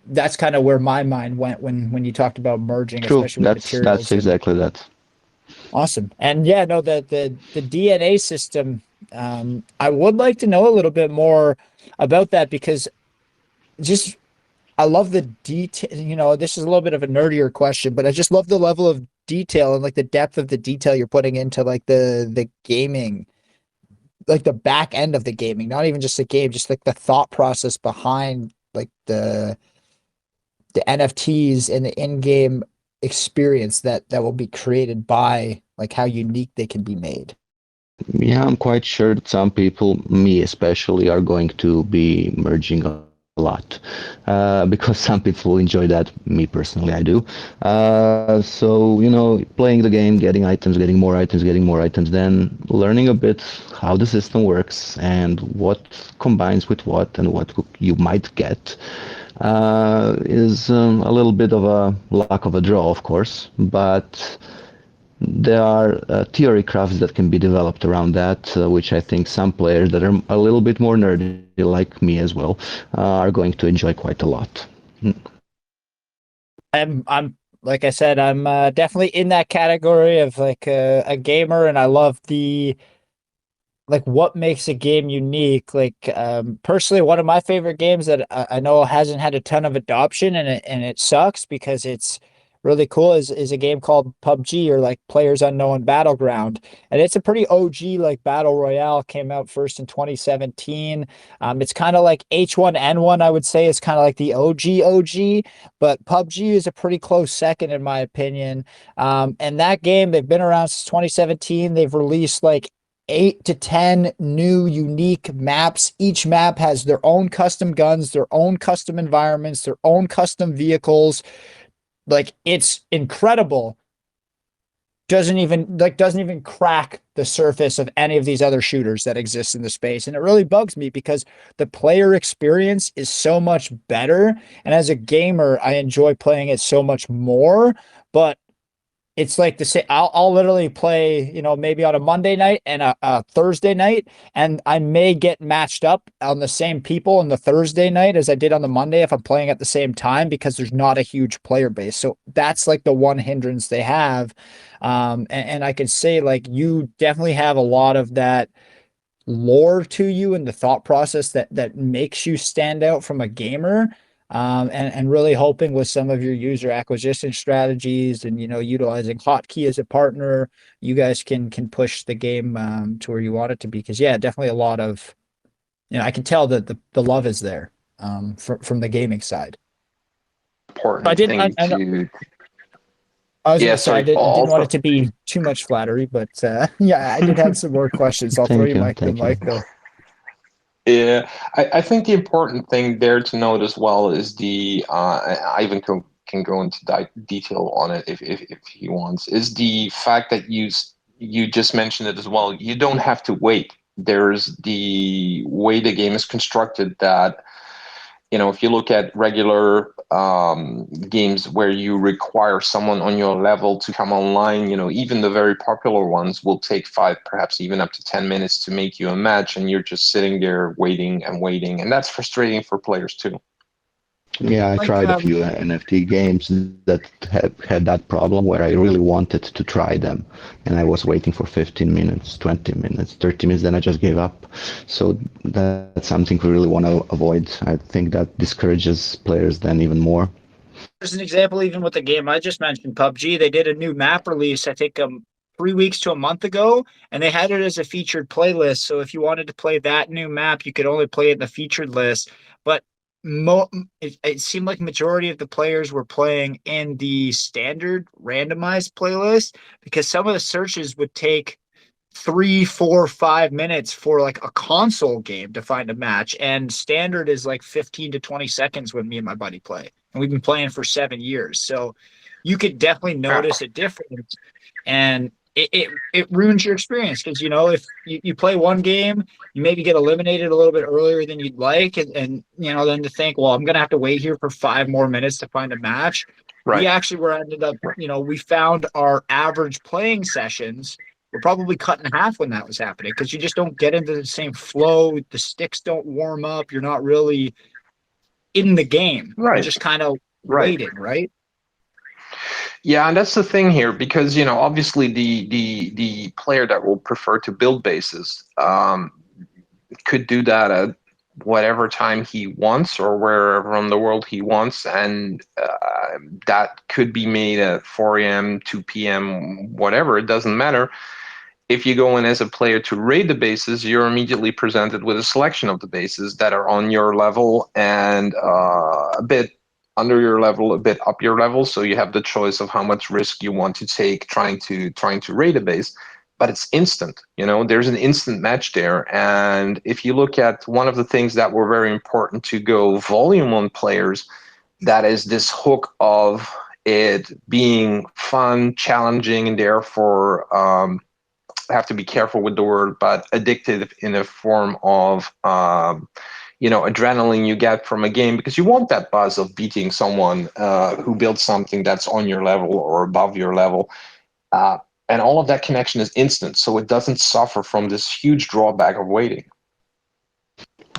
That's kind of where my mind went when you talked about merging, True. especially with materials. That's exactly that. Awesome. And yeah, no, the DNA system, I would like to know a little bit more about that, because just I love the detail. This is a little bit of a nerdier question, but I just love the level of detail and like the depth of the detail you're putting into like the gaming, like the back end of the gaming, not even just the game, just like the thought process behind like the NFTs and the in-game experience that will be created by like how unique they can be made. Yeah, I'm quite sure that some people, me especially, are going to be merging a lot because some people enjoy that. Me personally, I do. So, playing the game, getting items, getting more items, getting more items, then learning a bit how the system works and what combines with what and what you might get is a little bit of a luck of a draw, of course, but there are theory crafts that can be developed around that, which I think some players that are a little bit more nerdy, like me as well, are going to enjoy quite a lot. I'm like I said, I'm definitely in that category of like a gamer, and I love like what makes a game unique. Like personally, one of my favorite games that I know hasn't had a ton of adoption, and it sucks because it's really cool, is a game called PUBG, or like Players Unknown Battleground. And it's a pretty OG like battle royale, came out first in 2017. It's kind of like H1N1, I would say. It's kind of like the OG, but PUBG is a pretty close second in my opinion. And that game, they've been around since 2017. They've released like 8 to 10 new unique maps. Each map has their own custom guns, their own custom environments, their own custom vehicles. Like, it's incredible. Doesn't even crack the surface of any of these other shooters that exist in the space. And it really bugs me because the player experience is so much better. And as a gamer, I enjoy playing it so much more. But it's like the same. I'll literally play, maybe on a Monday night and a Thursday night, and I may get matched up on the same people on the Thursday night as I did on the Monday if I'm playing at the same time, because there's not a huge player base. So that's like the one hindrance they have. And I could say like you definitely have a lot of that lore to you and the thought process that makes you stand out from a gamer. And really hoping with some of your user acquisition strategies and utilizing Hotkey as a partner, you guys can push the game to where you want it to be. Because yeah, definitely a lot of I can tell that the love is there from the gaming side. Important I didn't. I was Yeah, gonna say I sorry. didn't want Also, it to be too much flattery, but yeah, I did have some more questions. I'll throw you the mic though. yeah, I think the important thing there to note as well is I even can go into detail on it if he wants, is the fact that you just mentioned it as well. You don't have to wait. There's the way the game is constructed that, if you look at regular games where you require someone on your level to come online, even the very popular ones will take 5, perhaps even up to 10 minutes to make you a match, and you're just sitting there waiting and waiting, and that's frustrating for players too. Yeah, I tried a few NFT games that had that problem where I really wanted to try them, and I was waiting for 15 minutes, 20 minutes, 30 minutes, then I just gave up. So that's something we really want to avoid. I think that discourages players then even more. There's an example even with the game I just mentioned, PUBG. They did a new map release, I think 3 weeks to a month ago, and they had it as a featured playlist. So if you wanted to play that new map, you could only play it in the featured list. But it seemed like majority of the players were playing in the standard randomized playlist because some of the searches would take 3, 4, 5 minutes for like a console game to find a match, and standard is like 15 to 20 seconds when me and my buddy play, and we've been playing for 7 years. So you could definitely notice a difference, and it ruins your experience because if you play one game, you maybe get eliminated a little bit earlier than you'd like, and then to think, well, I'm gonna have to wait here for 5 more minutes to find a match. We Right. actually were ended up, we found our average playing sessions were probably cut in half when that was happening because you just don't get into the same flow. The sticks don't warm up. You're not really in the game. You're Right. just kind of Right. waiting, right? Yeah, and that's the thing here, because obviously the player that will prefer to build bases could do that at whatever time he wants or wherever in the world he wants, and that could be made at 4 a.m., 2 p.m., whatever. It doesn't matter. If you go in as a player to raid the bases, you're immediately presented with a selection of the bases that are on your level and a bit under your level, a bit up your level. So you have the choice of how much risk you want to take trying to raid a base. But it's instant. There's an instant match there. And if you look at one of the things that were very important to go volume on players, that is this hook of it being fun, challenging, and therefore I have to be careful with the word, but addictive in a form of adrenaline you get from a game, because you want that buzz of beating someone who built something that's on your level or above your level. And all of that connection is instant, so it doesn't suffer from this huge drawback of waiting.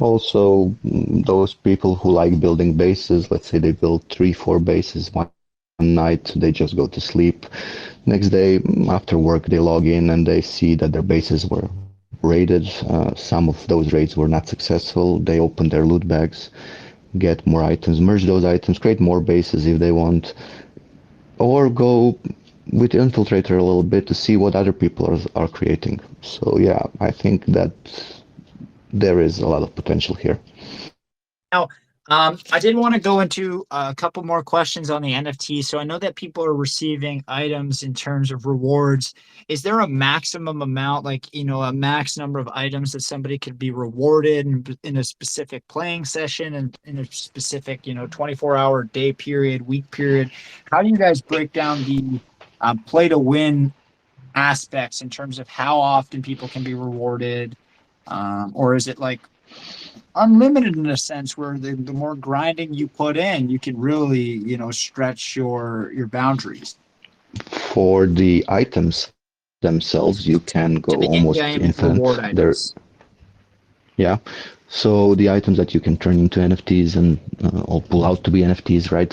Also, those people who like building bases, let's say they build 3-4 bases one night, they just go to sleep. Next day, after work, they log in and they see that their bases were raided. Some of those raids were not successful. They open their loot bags, get more items, merge those items, create more bases if they want, or go with Infiltrator a little bit to see what other people are creating. So yeah, I think that there is a lot of potential here. Now, I did want to go into a couple more questions on the NFT. So I know that people are receiving items in terms of rewards. Is there a maximum amount, like, a max number of items that somebody could be rewarded in a specific playing session and in a specific, 24-hour day period, week period? How do you guys break down the play to win aspects in terms of how often people can be rewarded? Or is it like unlimited in a sense where the more grinding you put in, you can really, stretch your boundaries? For the items themselves, you can go To the almost in-game infinite. reward items. Yeah. So the items that you can turn into NFTs and or pull out to be NFTs, right?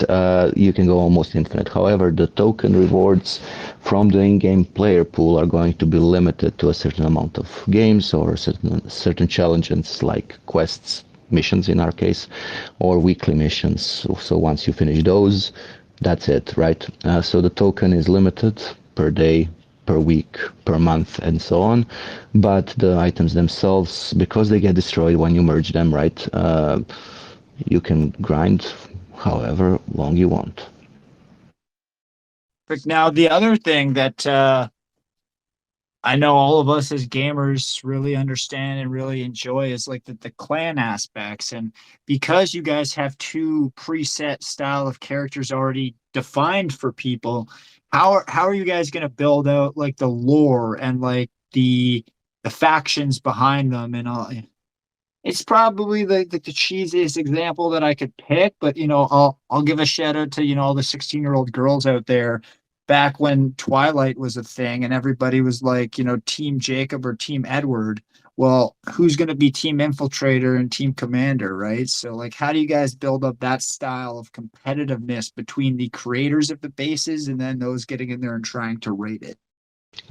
You can go almost infinite. However, the token rewards from the in-game player pool are going to be limited to a certain amount of games or certain challenges like quests, missions in our case, or weekly missions. So once you finish those, that's it, right? So the token is limited per day, per week, per month, and so on. But the items themselves, because they get destroyed when you merge them, right, you can grind however long you want. But now the other thing that I know all of us as gamers really understand and really enjoy is like the clan aspects. And because you guys have two preset style of characters already defined for people, how are you guys going to build out like the lore and like the factions behind them and all? It's probably the cheesiest example that I could pick, but I'll give a shout out to all the 16-year-old girls out there back when Twilight was a thing and everybody was like Team Jacob or Team Edward. Well, who's going to be Team Infiltrator and Team Commander, right? So like, how do you guys build up that style of competitiveness between the creators of the bases and then those getting in there and trying to rate it?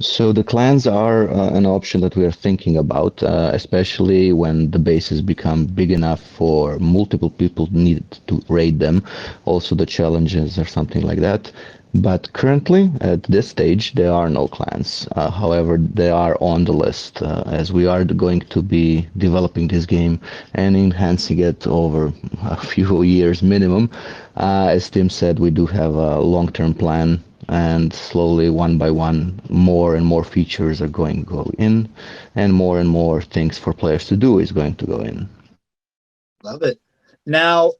So the clans are an option that we are thinking about, especially when the bases become big enough for multiple people need to raid them. Also the challenges or something like that. But currently, at this stage, there are no clans. However, they are on the list as we are going to be developing this game and enhancing it over a few years minimum. As Tim said, we do have a long-term plan, and slowly, one by one, more and more features are going to go in, and more things for players to do is going to go in. Love it. Now,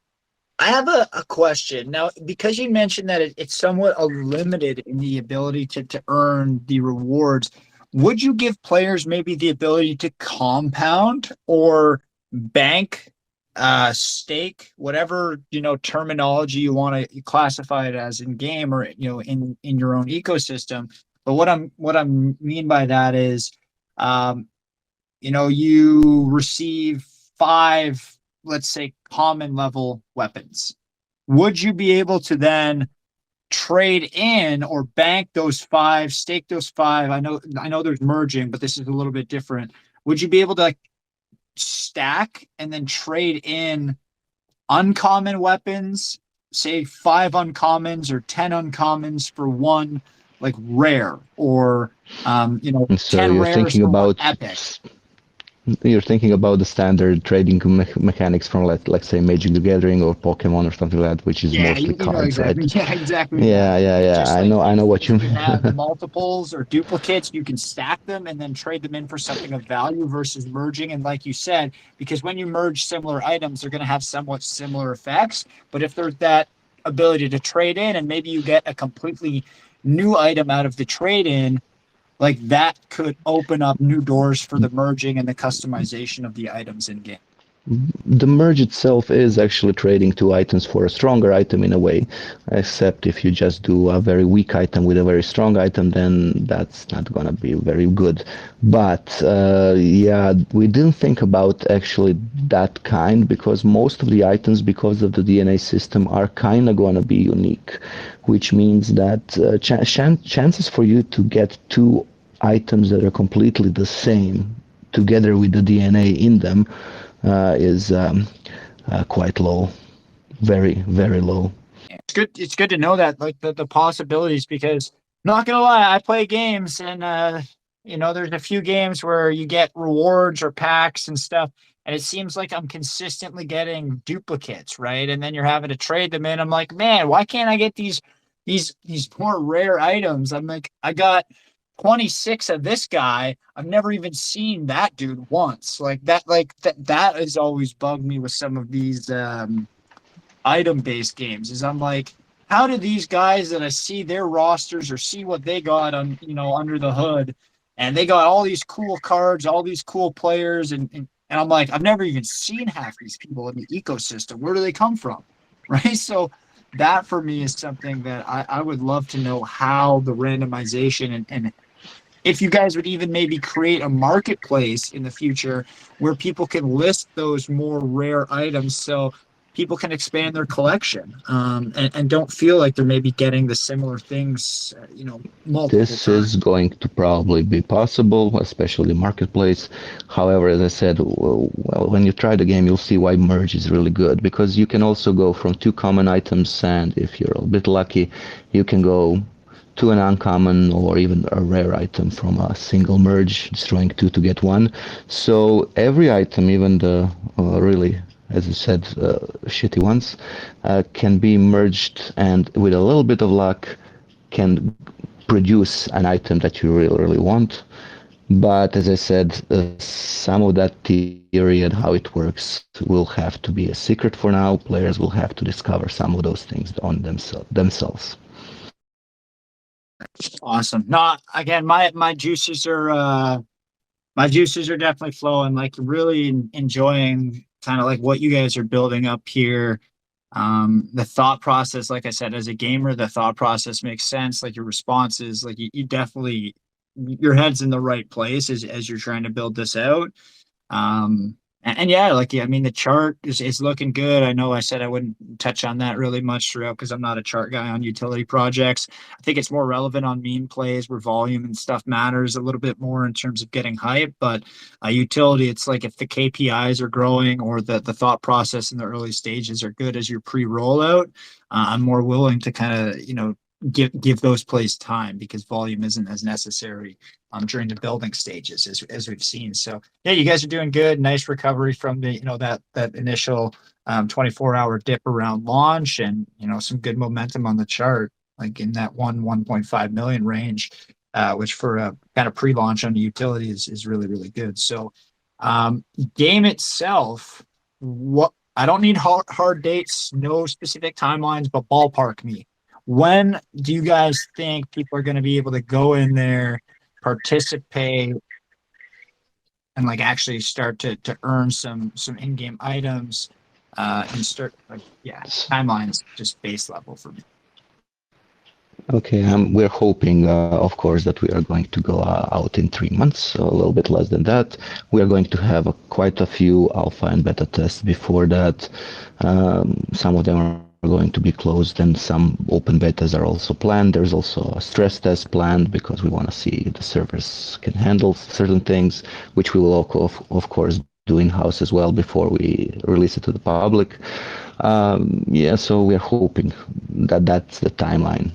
I have a question. Now, because you mentioned that it's somewhat limited in the ability to earn the rewards, would you give players maybe the ability to compound or bank, stake, whatever, terminology you want to classify it as in game or, in your own ecosystem. But what I mean by that is, um, you receive 5, let's say, common level weapons. Would you be able to then trade in or bank those 5, stake those 5? I know there's merging, but this is a little bit different. Would you be able to like stack and then trade in uncommon weapons, say 5 uncommons or 10 uncommons for one like rare, or And so 10 rares for one epic? you're thinking about the standard trading mechanics from let's say Magic the Gathering or Pokemon or something like that, which is Yeah, mostly you know cards, right? exactly. Yeah, exactly that. Yeah, yeah, It's yeah. just like I know what if you you have mean. multiples or duplicates, you can stack them and then trade them in for something of value versus merging. And like you said, because when you merge similar items, they're going to have somewhat similar effects. But if there's that ability to trade in and maybe you get a completely new item out of the trade in, like that could open up new doors for the merging and the customization of the items in game. The merge itself is actually trading 2 items for a stronger item in a way, except if you just do a very weak item with a very strong item, then that's not gonna be very good. But yeah, we didn't think about actually that kind, because most of the items, because of the DNA system, are kind of gonna be unique, which means that chances for you to get 2 items that are completely the same together with the DNA in them is quite low, very, very low. It's good to know that, like the possibilities, because not gonna lie, I play games and there's a few games where you get rewards or packs and stuff, and it seems like I'm consistently getting duplicates, right? And then you're having to trade them in. I'm like, man, why can't I get these more rare items? I'm like, I got 26 of this guy. I've never even seen that dude once. Like that has always bugged me with some of these item based games, is I'm like, how do these guys that I see their rosters or see what they got on, under the hood, and they got all these cool cards, all these cool players, and I'm like, I've never even seen half these people in the ecosystem. Where do they come from? Right. So that for me is something that I would love to know, how the randomization, and if you guys would even maybe create a marketplace in the future where people can list those more rare items, so people can expand their collection, and don't feel like they're maybe getting the similar things, multiple This times. is going to probably be possible, especially marketplace. However, as I said, well, when you try the game, you'll see why merge is really good, because you can also go from 2 common items, and if you're a bit lucky, you can go to an uncommon or even a rare item from a single merge, destroying 2 to get 1. So every item, even the really, as I said, shitty ones, can be merged, and with a little bit of luck, can produce an item that you really, really want. But as I said, some of that theory and how it works will have to be a secret for now. Players will have to discover some of those things on themselves. Awesome. No, again, my juices are definitely flowing. Like, really enjoying kind of like what you guys are building up here. The thought process, like I said, as a gamer, the thought process makes sense. Like your responses, like you definitely, your head's in the right place as you're trying to build this out. And yeah, like, yeah, I mean, the chart is looking good. I know I said I wouldn't touch on that really much throughout because I'm not a chart guy on utility projects. I think it's more relevant on meme plays where volume and stuff matters a little bit more in terms of getting hype. But utility, it's like if the KPIs are growing or the thought process in the early stages are good as your pre-rollout, I'm more willing to kind of, give those plays time because volume isn't as necessary during the building stages as we've seen. So yeah, you guys are doing good. Nice recovery from the that initial 24-hour dip around launch, and some good momentum on the chart, like in that 1.5 million range, which for a kind of pre-launch on the utility is really good. So game itself, what I don't need hard dates, no specific timelines, but ballpark me. When do you guys think people are going to be able to go in there, participate, and like actually start to earn some in-game items, and start timelines just base level for me? Okay, we're hoping, of course, that we are going to go out in 3 months, so a little bit less than that. We are going to have quite a few alpha and beta tests before that. Some of them are going to be closed, and some open betas are also planned. There's also a stress test planned because we want to see if the servers can handle certain things, which we will, of course, do in-house as well before we release it to the public. So we're hoping that that's the timeline.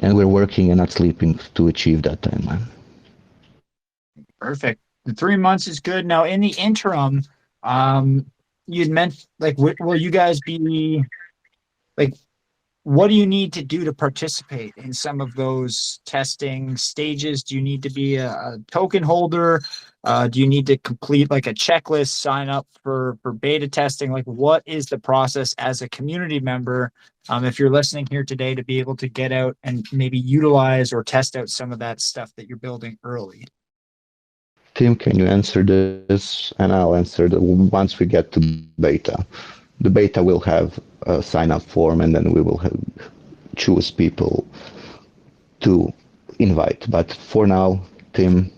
And we're working and not sleeping to achieve that timeline. Perfect. The 3 months is good. Now, in the interim, you'd meant like, will you guys be like, what do you need to do to participate in some of those testing stages? Do you need to be a token holder? Do you need to complete like a checklist, sign up for beta testing? Like, what is the process as a community member, if you're listening here today, to be able to get out and maybe utilize or test out some of that stuff that you're building early? Tim, can you answer this? And I'll answer once we get to beta. The beta will have a sign-up form, and then we will choose people to invite. But for now, Tim.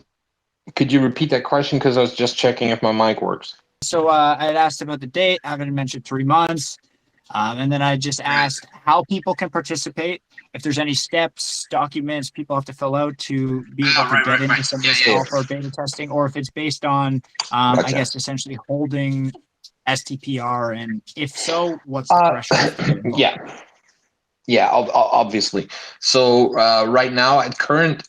Could you repeat that question? Because I was just checking if my mic works. So I had asked about the date. I haven't mentioned 3 months. And then I just asked how people can participate, if there's any steps, documents people have to fill out to be able to get into some of this alpha or beta testing, or if it's based on, I guess, essentially holding STPR, and if so, what's the threshold? Yeah, obviously. So right now at current,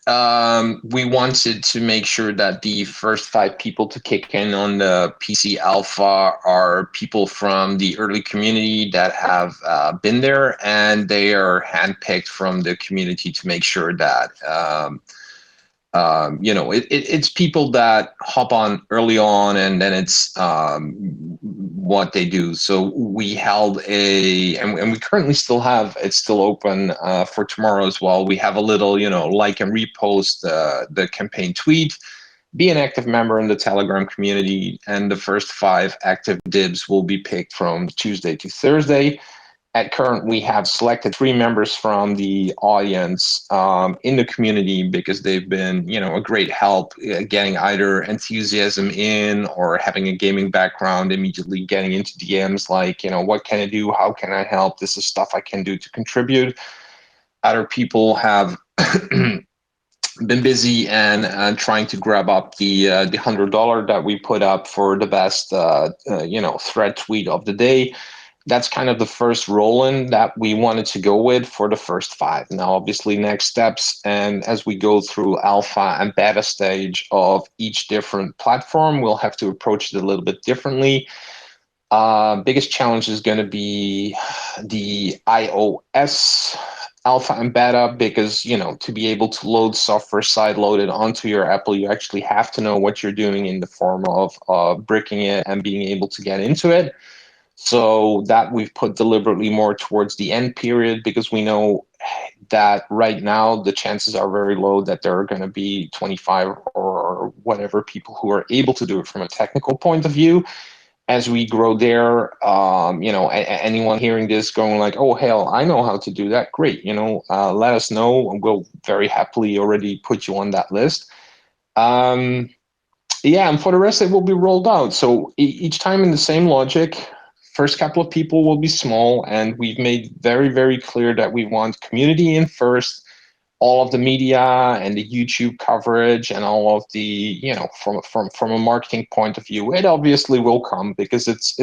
we wanted to make sure that the first 5 people to kick in on the PC alpha are people from the early community that have been there, and they are handpicked from the community to make sure that it's people that hop on early on, and then it's what they do. So we held and we currently still have, it's still open for tomorrow as well. We have a little, like and repost the campaign tweet, be an active member in the Telegram community, and the first 5 active dibs will be picked from Tuesday to Thursday. At current, we have selected 3 members from the audience in the community because they've been, a great help getting either enthusiasm in or having a gaming background, immediately getting into DMs like, what can I do? How can I help? This is stuff I can do to contribute. Other people have been busy and trying to grab up the $100 that we put up for the best, thread tweet of the day. That's kind of the first roll-in that we wanted to go with for the first 5. Now, obviously, next steps, and as we go through alpha and beta stage of each different platform, we'll have to approach it a little bit differently. Biggest challenge is going to be the iOS alpha and beta, because to be able to load software side loaded onto your Apple, you actually have to know what you're doing in the form of bricking it and being able to get into it. So that we've put deliberately more towards the end period, because we know that right now the chances are very low that there are going to be 25 or whatever people who are able to do it from a technical point of view. As we grow there, anyone hearing this going like, oh, hell, I know how to do that. Great. Let us know, and we'll very happily already put you on that list. Yeah, and for the rest, it will be rolled out. So each time in the same logic. First couple of people will be small, and we've made very, very clear that we want community in first. All of the media and the YouTube coverage and all of the, you know, from a marketing point of view, it obviously will come because it's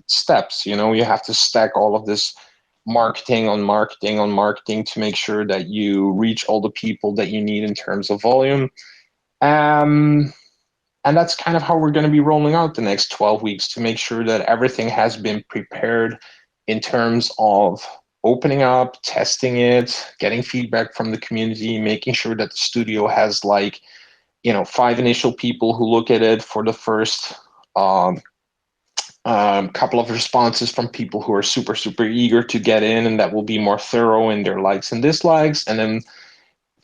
steps. You know, you have to stack all of this marketing on marketing on marketing to make sure that you reach all the people that you need in terms of volume. And that's kind of how we're going to be rolling out the next 12 weeks to make sure that everything has been prepared in terms of opening up, testing it, getting feedback from the community, making sure that the studio has, like, you know, 5 initial people who look at it for the first couple of responses from people who are super, super eager to get in, and that will be more thorough in their likes and dislikes. And then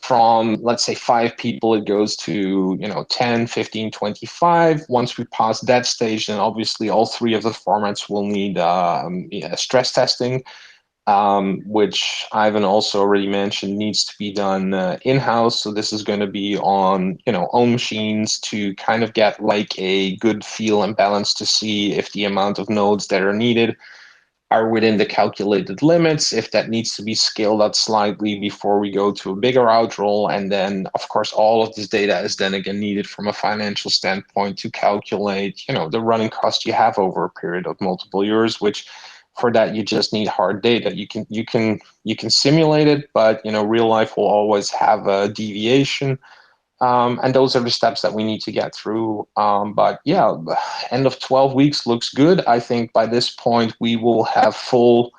from, let's say, 5 people, it goes to, you know, 10, 15, 25. Once we pass that stage, then obviously all 3 of the formats will need stress testing, which Ivan also already mentioned needs to be done in-house. So this is going to be on, you know, own machines to kind of get like a good feel and balance to see if the amount of nodes that are needed are within the calculated limits, if that needs to be scaled up slightly before we go to a bigger outroll. And then, of course, all of this data is then again needed from a financial standpoint to calculate, you know, the running cost you have over a period of multiple years, which for that you just need hard data. You can simulate it, but, you know, real life will always have a deviation. And those are the steps that we need to get through. But yeah, end of 12 weeks looks good. I think by this point we will have full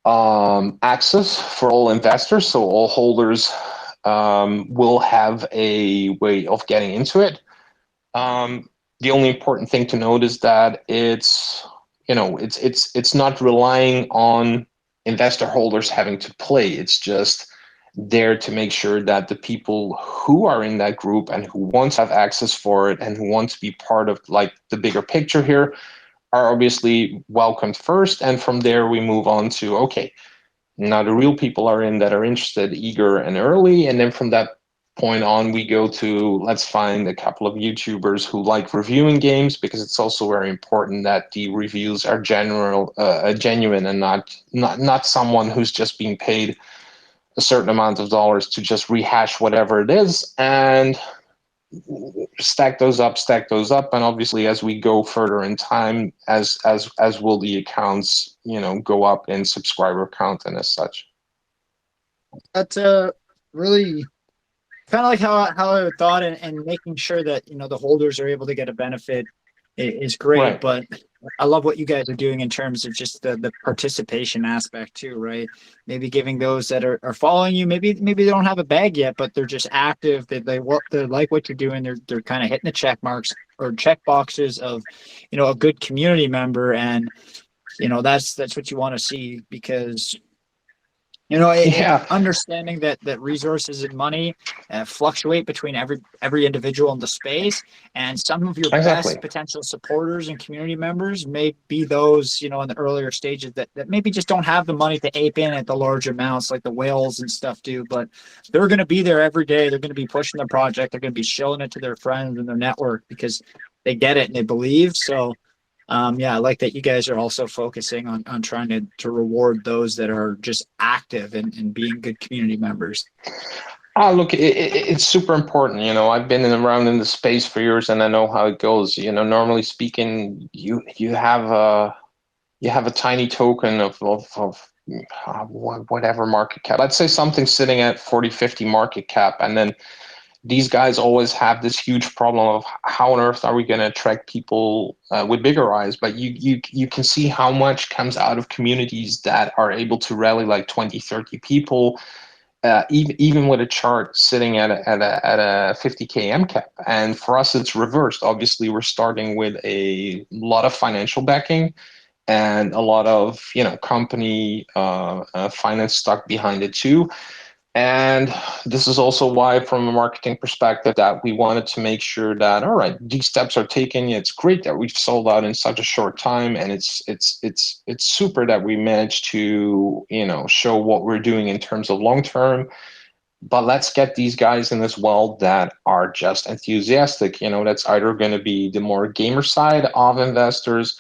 access for all investors. So all holders will have a way of getting into it. The only important thing to note is that it's, you know, it's not relying on investor holders having to play. It's just there to make sure that the people who are in that group and who want to have access for it and who want to be part of, like, the bigger picture here are obviously welcomed first. And from there we move on to, okay, now the real people are in that are interested, eager, and early. And then from that point on, we go to, let's find a couple of YouTubers who like reviewing games, because it's also very important that the reviews are genuine and not someone who's just being paid a certain amount of dollars to just rehash whatever it is, and stack those up. And obviously, as we go further in time, as will the accounts, you know, go up in subscriber count and as such. That's really kind of like how I thought, and making sure that, you know, the holders are able to get a benefit is great. Right. But I love what you guys are doing in terms of just the participation aspect too, right? Maybe giving those that are following you, maybe they don't have a bag yet, but they're just active. They like what you're doing. They're kind of hitting the check marks or check boxes of, you know, a good community member. And, you know, that's what you want to see, because, you know, understanding that resources and money fluctuate between every individual in the space, and some of your Exactly. best potential supporters and community members may be those, you know, in the earlier stages that maybe just don't have the money to ape in at the large amounts like the whales and stuff do, but they're going to be there every day. They're going to be pushing the project. They're going to be showing it to their friends and their network because they get it and they believe. So yeah, I like that you guys are also focusing on trying to reward those that are just active and being good community members. Look, it's super important. You know, I've been around in the space for years, and I know how it goes. You know, normally speaking, you have a tiny token of whatever market cap. Let's say something sitting at 40, 50 market cap, and then these guys always have this huge problem of how on earth are we going to attract people with bigger eyes. But you can see how much comes out of communities that are able to rally like 20, 30 people, even with a chart sitting at a 50K MCAP. And for us, it's reversed. Obviously, we're starting with a lot of financial backing and a lot of, you know, company finance stuck behind it too. And this is also why, from a marketing perspective, that we wanted to make sure that, all right, these steps are taken. It's great that we've sold out in such a short time, and it's super that we managed to, you know, show what we're doing in terms of long term. but let's get these guys in this world that are just enthusiastic. That's either going to be the more gamer side of investors,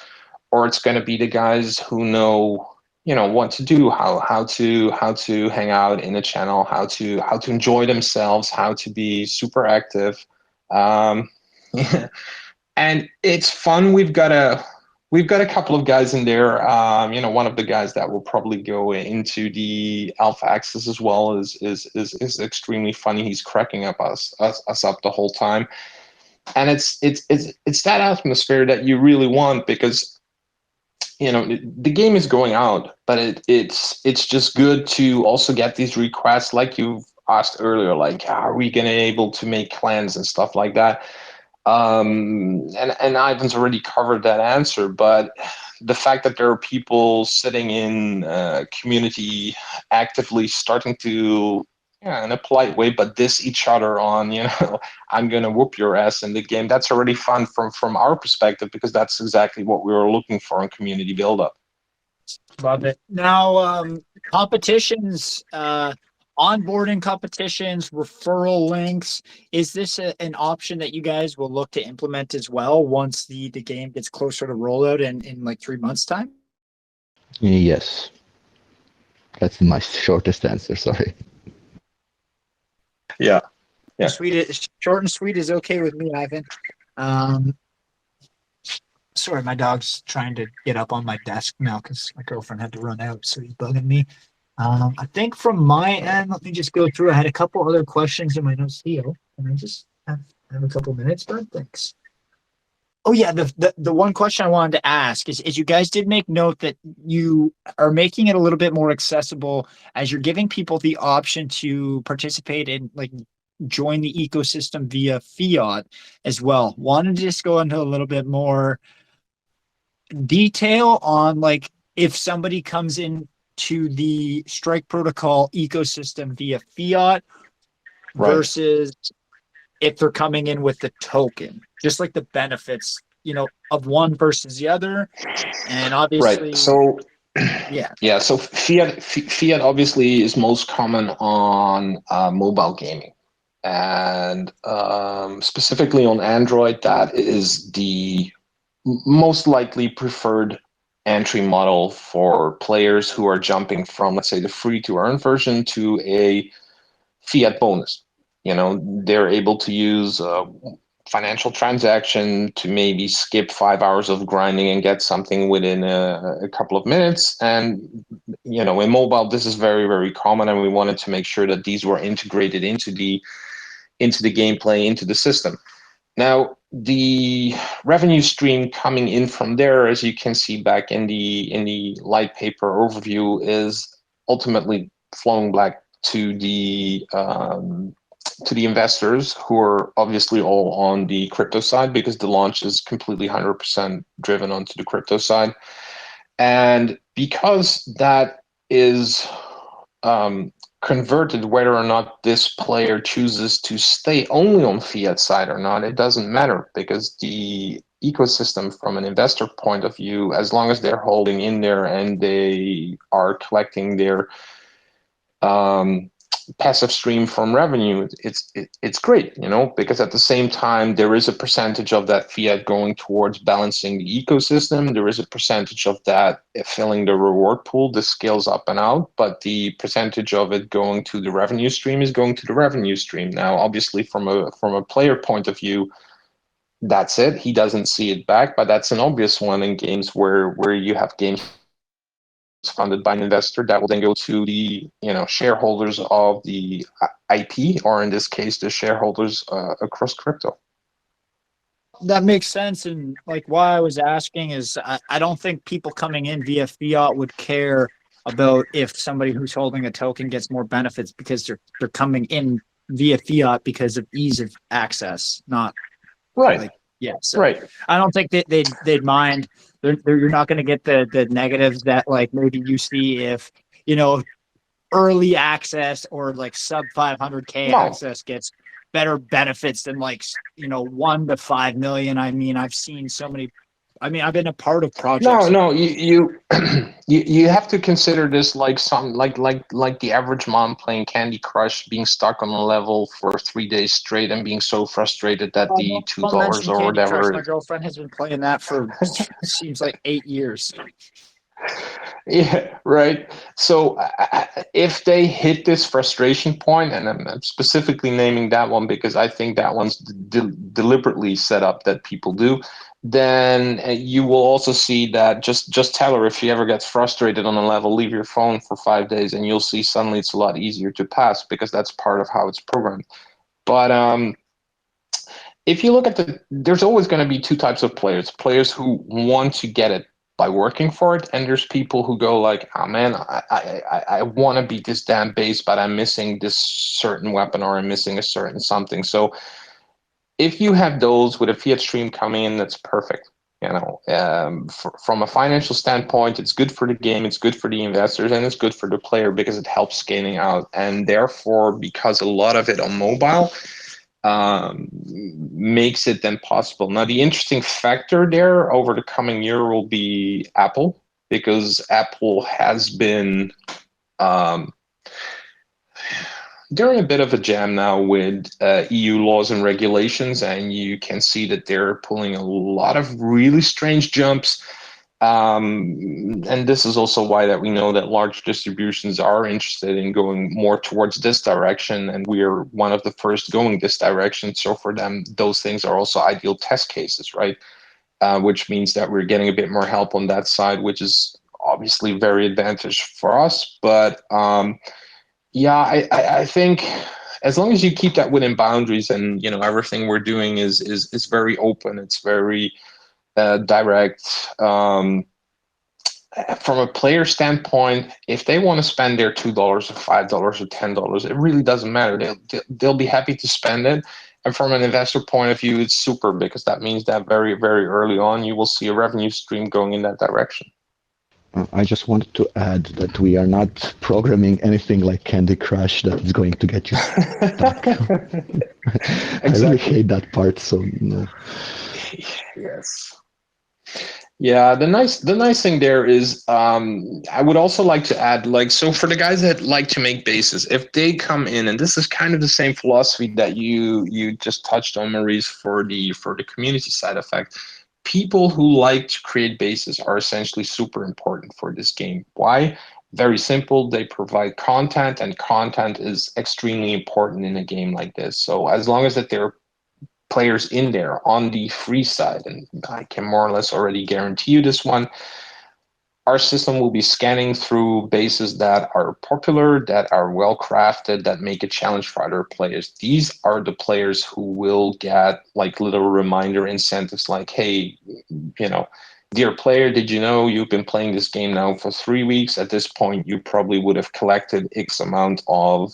or it's going to be the guys who know what to do, how to hang out in a channel, how to enjoy themselves, how to be super active. um, and it's fun. We've got a couple of guys in there. One of the guys that will probably go into the alpha access as well is extremely funny. He's cracking up us up the whole time, and it's that atmosphere that you really want, because the game is going out, but it's just good to also get these requests, like you've asked earlier, like, are we going to able to make clans and stuff like that. And Ivan's already covered that answer, but the fact that there are people sitting in community actively starting to, yeah, in a polite way, but diss each other on, I'm gonna whoop your ass in the game. That's already fun from our perspective, because that's exactly what we were looking for in community buildup. Love it. Now, competitions, onboarding competitions, referral links. Is this an option that you guys will look to implement as well once the game gets closer to rollout in like 3 months' time? Yes. That's my shortest answer, sorry. Yeah. Yeah. Short and sweet is okay with me, Ivan. Sorry, my dog's trying to get up on my desk now because my girlfriend had to run out, so he's bugging me. I think from my end, let me just go through. I had a couple other questions in my notes here, and I just have a couple minutes, but thanks. Oh yeah, the one question I wanted to ask is you guys did make note that you are making it a little bit more accessible as you're giving people the option to participate in, like, join the ecosystem via fiat as well. Wanted to just go into a little bit more detail on, like, if somebody comes in to the Strike Protocol ecosystem via fiat Right. versus if they're coming in with the token, just like the benefits, of one versus the other. And obviously, Right. So yeah. yeah. So fiat obviously is most common on mobile gaming, and specifically on Android, that is the most likely preferred entry model for players who are jumping from, let's say, the free to earn version to a fiat bonus. They're able to use a financial transaction to maybe skip 5 hours of grinding and get something within a couple of minutes. And in mobile, this is very, very common, and we wanted to make sure that these were integrated into the gameplay, into the system. Now, the revenue stream coming in from there, as you can see back in the Litepaper overview, is ultimately flowing back to the investors, who are obviously all on the crypto side, because the launch is completely 100% driven onto the crypto side. And because that is converted, whether or not this player chooses to stay only on fiat side or not, it doesn't matter, because the ecosystem, from an investor point of view, as long as they're holding in there and they are collecting their passive stream from revenue, it's great, because at the same time, there is a percentage of that fiat going towards balancing the ecosystem. There is a percentage of that filling the reward pool. This scales up and out, but the percentage of it going to the revenue stream is going to the revenue stream. Now, obviously, from a player point of view, that's it. He doesn't see it back, but that's an obvious one in games where you have games funded by an investor that will then go to the shareholders of the IP, or in this case, the shareholders across crypto. That makes sense. And like, why I was asking is I don't think people coming in via fiat would care about if somebody who's holding a token gets more benefits, because they're coming in via fiat because of ease of access, not Right. like, yeah. So Right. I don't think that they'd mind. You're not going to get the negatives that, like, maybe you see if early access or like sub 500K No. access gets better benefits than, like, 1 to 5 million. I mean, I've seen so many I mean, I've been a part of No, projects. no, you have to consider this like the average mom playing Candy Crush, being stuck on a level for 3 days straight and being so frustrated that the two Don't dollars mention or Candy Crush. whatever. My girlfriend has been playing that for seems like 8 years. Yeah, right. So if they hit this frustration point, and I'm specifically naming that one because I think that one's deliberately set up that people do, then you will also see that just tell her if she ever gets frustrated on a level, leave your phone for 5 days, and you'll see suddenly it's a lot easier to pass because that's part of how it's programmed. But if you look at there's always going to be two types of players: players who want to get it by working for it, and there's people who go like, oh man, I want to beat this damn base, but I'm missing this certain weapon or I'm missing a certain something. So if you have those with a fiat stream coming in, that's perfect. From a financial standpoint, it's good for the game, it's good for the investors, and it's good for the player because it helps scaling out. And therefore, because a lot of it on mobile makes it then possible. Now, the interesting factor there over the coming year will be Apple, because Apple has been they're in a bit of a jam now with EU laws and regulations, and you can see that they're pulling a lot of really strange jumps. And this is also why that we know that large distributions are interested in going more towards this direction, and we are one of the first going this direction. So for them, those things are also ideal test cases, right? Which means that we're getting a bit more help on that side, which is obviously very advantageous for us. But yeah, I think as long as you keep that within boundaries, and everything we're doing is very open, it's very direct. From a player standpoint, if they want to spend their $2 or $5 or $10, it really doesn't matter. They'll be happy to spend it. And from an investor point of view, it's super, because that means that very, very early on, you will see a revenue stream going in that direction. I just wanted to add that we are not programming anything like Candy Crush that is going to get you stuck. I really hate that part. So no. Yes. Yeah, the nice thing there is I would also like to add, like, so for the guys that like to make bases, if they come in, and this is kind of the same philosophy that you just touched on, Maurice, for the community side effect. People who like to create bases are essentially super important for this game. Why? Very simple. They provide content, and content is extremely important in a game like this. So as long as that they're players in there on the free side, and I can more or less already guarantee you this one, our system will be scanning through bases that are popular, that are well crafted, that make a challenge for other players. These are the players who will get like little reminder incentives like, hey, dear player, did you know you've been playing this game now for 3 weeks? At this point, you probably would have collected X amount of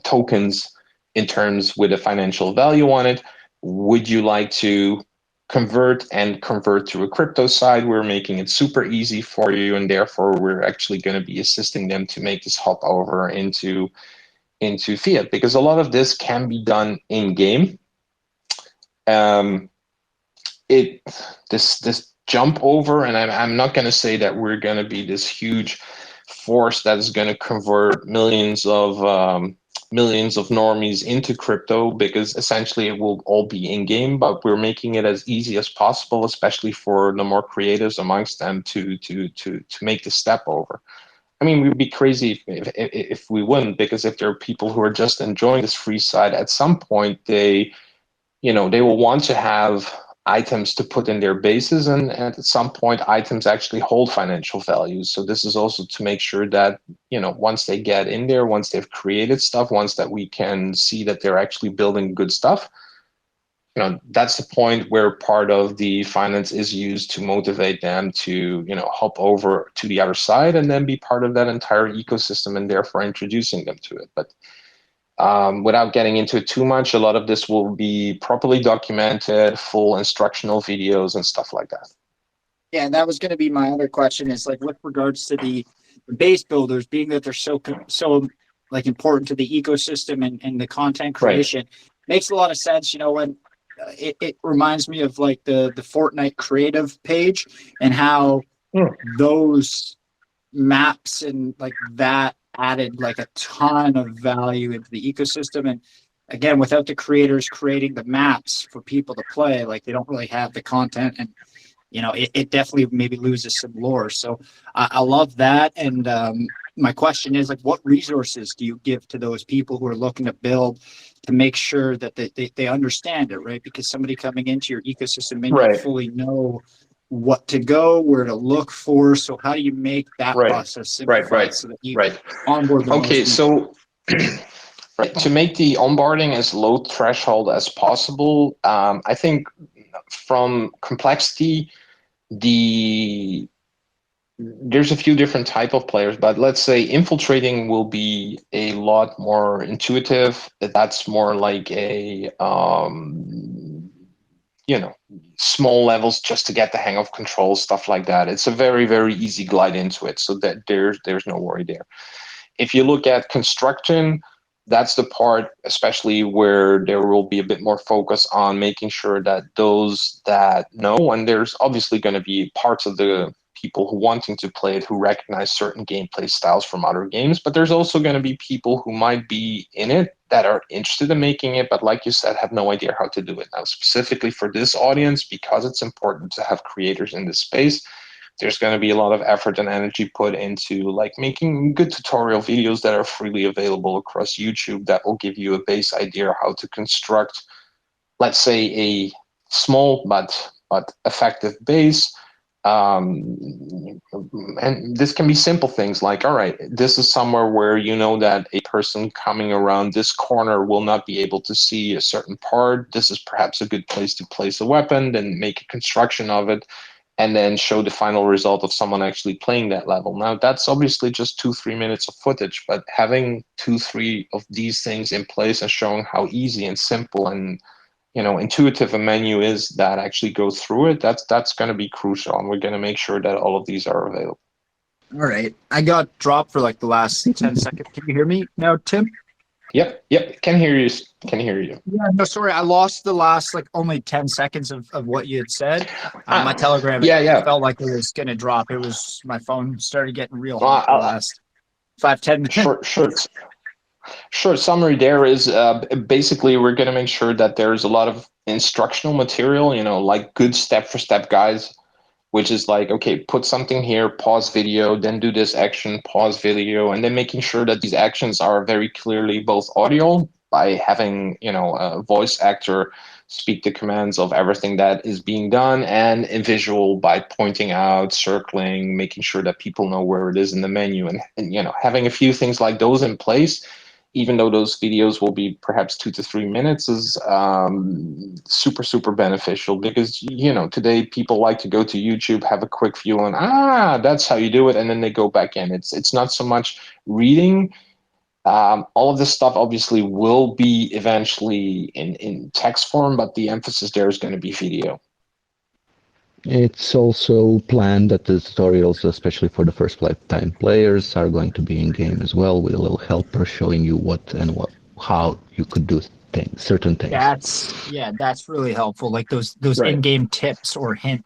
tokens in terms with a financial value on it. Would you like to convert to a crypto side? We're making it super easy for you, and therefore we're actually going to be assisting them to make this hop over into fiat, because a lot of this can be done in game. This jump over, and I'm not going to say that we're going to be this huge force that is going to convert millions of normies into crypto, because essentially it will all be in game, but we're making it as easy as possible, especially for the more creatives amongst them to make the step over. I mean, we'd be crazy if we wouldn't, because if there are people who are just enjoying this free side, at some point they will want to have items to put in their bases, and at some point items actually hold financial values. So this is also to make sure that once they get in there, once they've created stuff, once that we can see that they're actually building good stuff, that's the point where part of the finance is used to motivate them to hop over to the other side and then be part of that entire ecosystem, and therefore introducing them to it. But without getting into it too much, a lot of this will be properly documented, full instructional videos and stuff like that. Yeah, and that was going to be my other question, is like with regards to the base builders, being that they're so like important to the ecosystem and the content creation, makes a lot of sense. When it reminds me of like the Fortnite creative page and how those maps and like that added like a ton of value into the ecosystem. And again, without the creators creating the maps for people to play, like they don't really have the content, and it definitely maybe loses some lore. So I love that. And my question is, like, what resources do you give to those people who are looking to build to make sure that they understand it, right? Because somebody coming into your ecosystem may not Right. fully know what to go, where to look for. So how do you make that Right. process simplified Right. so that you Right. onboard the Okay. most people? So right, to make the onboarding as low threshold as possible, I think from complexity, there's a few different type of players, but let's say infiltrating will be a lot more intuitive. That's more like a small levels just to get the hang of control, stuff like that. It's a very, very easy glide into it, so that there's no worry there. If you look at construction, that's the part especially where there will be a bit more focus on making sure that those that know, and there's obviously going to be parts of the people who wanting to play it who recognize certain gameplay styles from other games, but there's also going to be people who might be in it that are interested in making it, but like you said, have no idea how to do it. Now, specifically for this audience, because it's important to have creators in this space, there's going to be a lot of effort and energy put into like making good tutorial videos that are freely available across YouTube that will give you a base idea how to construct, let's say, a small but effective base. And this can be simple things like, all right, this is somewhere where you know that a person coming around this corner will not be able to see a certain part. This is perhaps a good place to place a weapon, then make a construction of it, and then show the final result of someone actually playing that level. Now, that's obviously just 2-3 minutes of footage, but having 2-3 of these things in place and showing how easy and simple and intuitive a menu is that actually goes through it, that's going to be crucial, and we're going to make sure that all of these are available. All right. I got dropped for like the last 10 seconds. Can you hear me now, Tim? Yep, can hear you. Yeah, no, sorry. I lost the last like only 10 seconds of what you had said. My Telegram, it felt like it was going to drop. It was, my phone started getting real hot the last 5-10 minutes. Short summary there is basically we're going to make sure that there's a lot of instructional material, like good step-for-step guides, which is like, okay, put something here, pause video, then do this action, pause video, and then making sure that these actions are very clearly both audio by having, a voice actor speak the commands of everything that is being done, and in visual by pointing out, circling, making sure that people know where it is in the menu, and having a few things like those in place, even though those videos will be perhaps 2 to 3 minutes, is super, super beneficial, because, today people like to go to YouTube, have a quick view on, that's how you do it, and then they go back in. It's not so much reading. All of this stuff obviously will be eventually in text form, but the emphasis there is going to be video. It's also planned that the tutorials, especially for the first time players, are going to be in game as well, with a little helper showing you how you could do certain things. That's really helpful. Like those Right. in-game tips or hints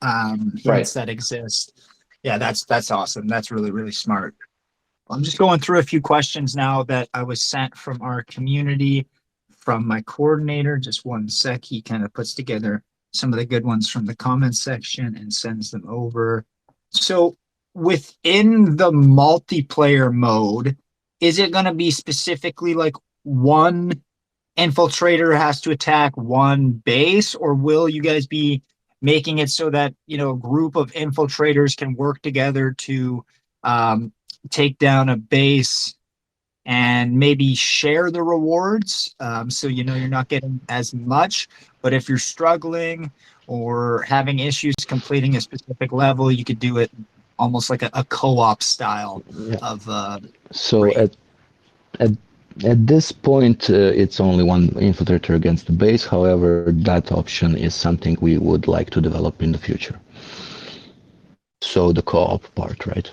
that exist. Yeah, that's awesome. That's really, really smart. I'm just going through a few questions now that I was sent from our community, from my coordinator. Just one sec. He kind of puts together some of the good ones from the comments section and sends them over. So within the multiplayer mode, is it going to be specifically like one infiltrator has to attack one base, or will you guys be making it so that, a group of infiltrators can work together to take down a base and maybe share the rewards? So you're not getting as much, but if you're struggling or having issues completing a specific level, you could do it almost like a co-op style of so raid. at this point, it's only one infiltrator against the base. However, that option is something we would like to develop in the future. So the co-op part, right?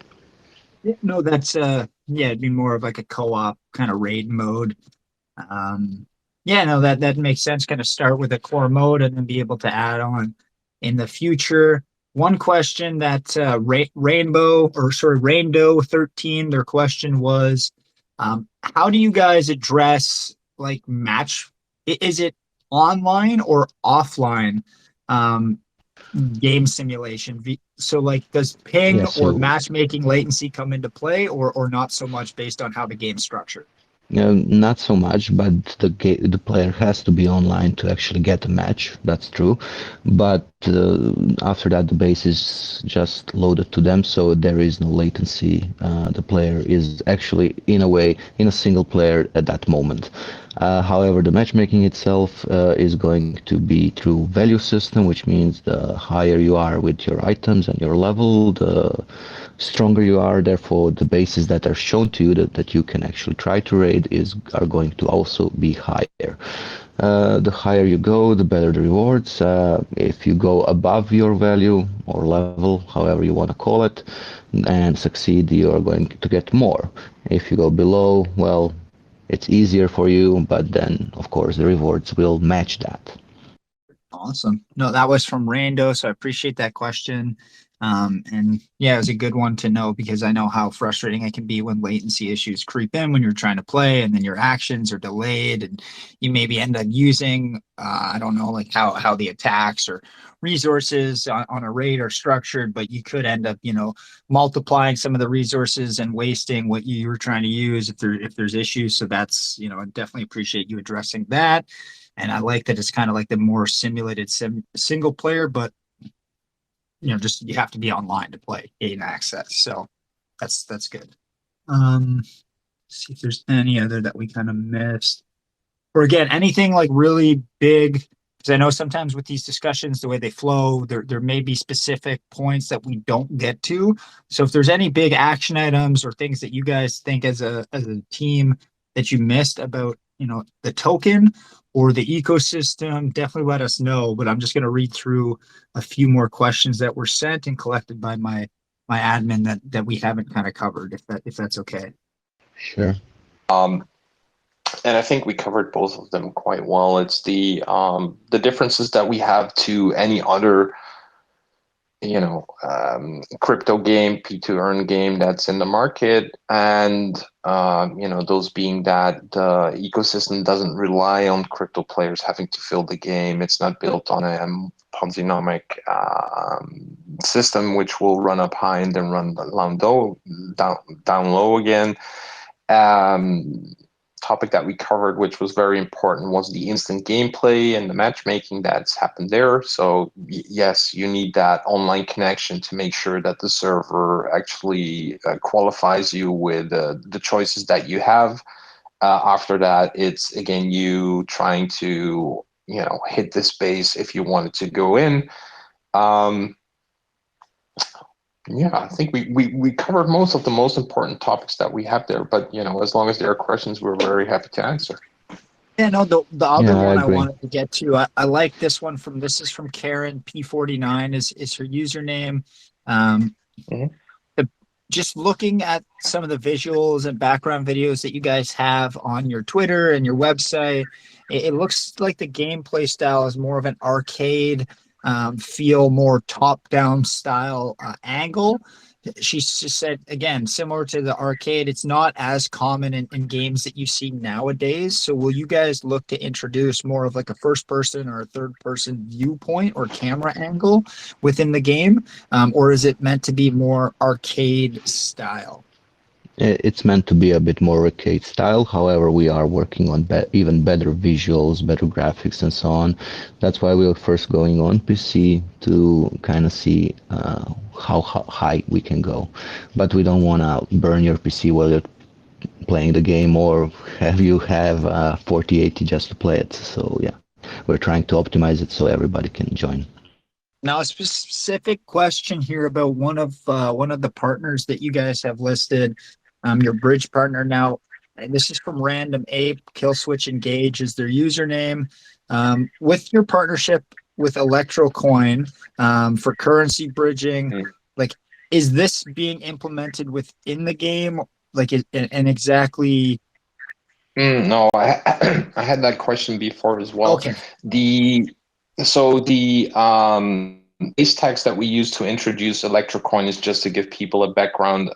No, that's it'd be more of like a co-op kind of raid mode. Yeah, no, that makes sense. Kind of start with a core mode and then be able to add on in the future. One question that Rainbow 13, their question was, how do you guys address like match? Is it online or offline game simulation? So like, does ping Yeah, or so matchmaking latency come into play, or not so much based on how the game's structured? not so much, but the player has to be online to actually get a match. That's true. But after that, the base is just loaded to them, so there is no latency. The player is actually, in a way, in a single player at that moment. However, the matchmaking itself is going to be through value system, which means the higher you are with your items and your level, the stronger you are. Therefore, the bases that are shown to you that you can actually try to raid are going to also be higher. The higher you go, the better the rewards. If you go above your value or level, however you want to call it, and succeed, you are going to get more. If you go below, well, it's easier for you, but then, of course, the rewards will match that. Awesome. No, that was from Rando, so I appreciate that question. And yeah, it was a good one to know because I know how frustrating it can be when latency issues creep in when you're trying to play and then your actions are delayed and you maybe end up using, I don't know, like how the attacks or resources on a raid are structured, but you could end up, multiplying some of the resources and wasting what you were trying to use if there's issues. So that's, I definitely appreciate you addressing that. And I like that it's kind of like the more simulated single player, but just you have to be online to play, gain access. So that's good. See if there's any other that we kind of missed. Or again, anything like really big, because I know sometimes with these discussions, the way they flow, there may be specific points that we don't get to. So if there's any big action items or things that you guys think as a team that you missed about, the token or the ecosystem, definitely let us know. But I'm just going to read through a few more questions that were sent and collected by my admin that we haven't kind of covered, if that's okay. Sure. And I think we covered both of them quite well. It's the differences that we have to any other crypto game, P2Earn game that's in the market, and those being that the ecosystem doesn't rely on crypto players having to fill the game. It's not built on a Ponzi-nomic system, which will run up high and then run down low again. Topic that we covered, which was very important, was the instant gameplay and the matchmaking that's happened there. So yes, you need that online connection to make sure that the server actually qualifies you with the choices that you have. After that, it's again you trying to hit the space if you wanted to go in. Yeah, I think we covered most of the most important topics that we have there, but as long as there are questions, we're very happy to answer. Yeah, no, the other Yeah, I one I agree. wanted to get to, I like this one this is from Karen P49 is her username. Mhm. Just looking at some of the visuals and background videos that you guys have on your Twitter and your website, it looks like the gameplay style is more of an arcade feel, more top-down style angle. She just said, again, similar to the arcade, it's not as common in games that you see nowadays. So will you guys look to introduce more of like a first person or a third person viewpoint or camera angle within the game? Or is it meant to be more arcade style? It's meant to be a bit more arcade style. However, we are working on even better visuals, better graphics, and so on. That's why we're first going on PC to kind of see how high we can go. But we don't want to burn your PC while you're playing the game or have you have 4080 just to play it. So yeah, we're trying to optimize it so everybody can join. Now, a specific question here about one of the partners that you guys have listed, your bridge partner. Now, and this is from Random Ape. Killswitch Engage is their username. With your partnership with ElectroCoin for currency bridging, like, is this being implemented within the game? Like, and exactly No, I had that question before as well. Okay. The base text that we use to introduce Electrocoin is just to give people a background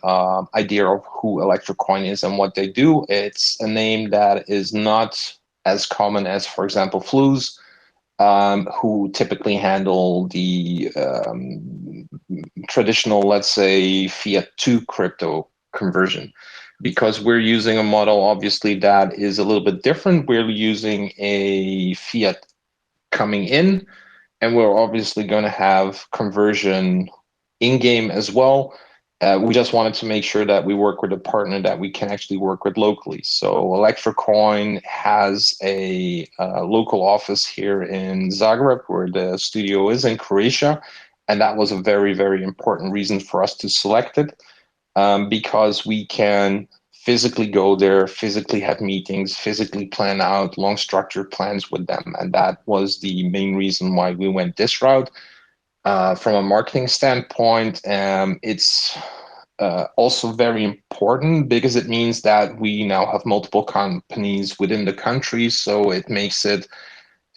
idea of who Electrocoin is and what they do. It's a name that is not as common as, for example, Flues, who typically handle the traditional, let's say, fiat to crypto conversion. Because we're using a model, obviously, that is a little bit different. We're using a fiat coming in, and we're obviously going to have conversion in-game as well. We just wanted to make sure that we work with a partner that we can actually work with locally. So Electrocoin has a local office here in Zagreb, where the studio is in Croatia. And that was a very, very important reason for us to select it, because we can physically go there, physically have meetings, physically plan out long structured plans with them. And that was the main reason why we went this route. From a marketing standpoint, it's also very important because it means that we now have multiple companies within the country. So it makes it,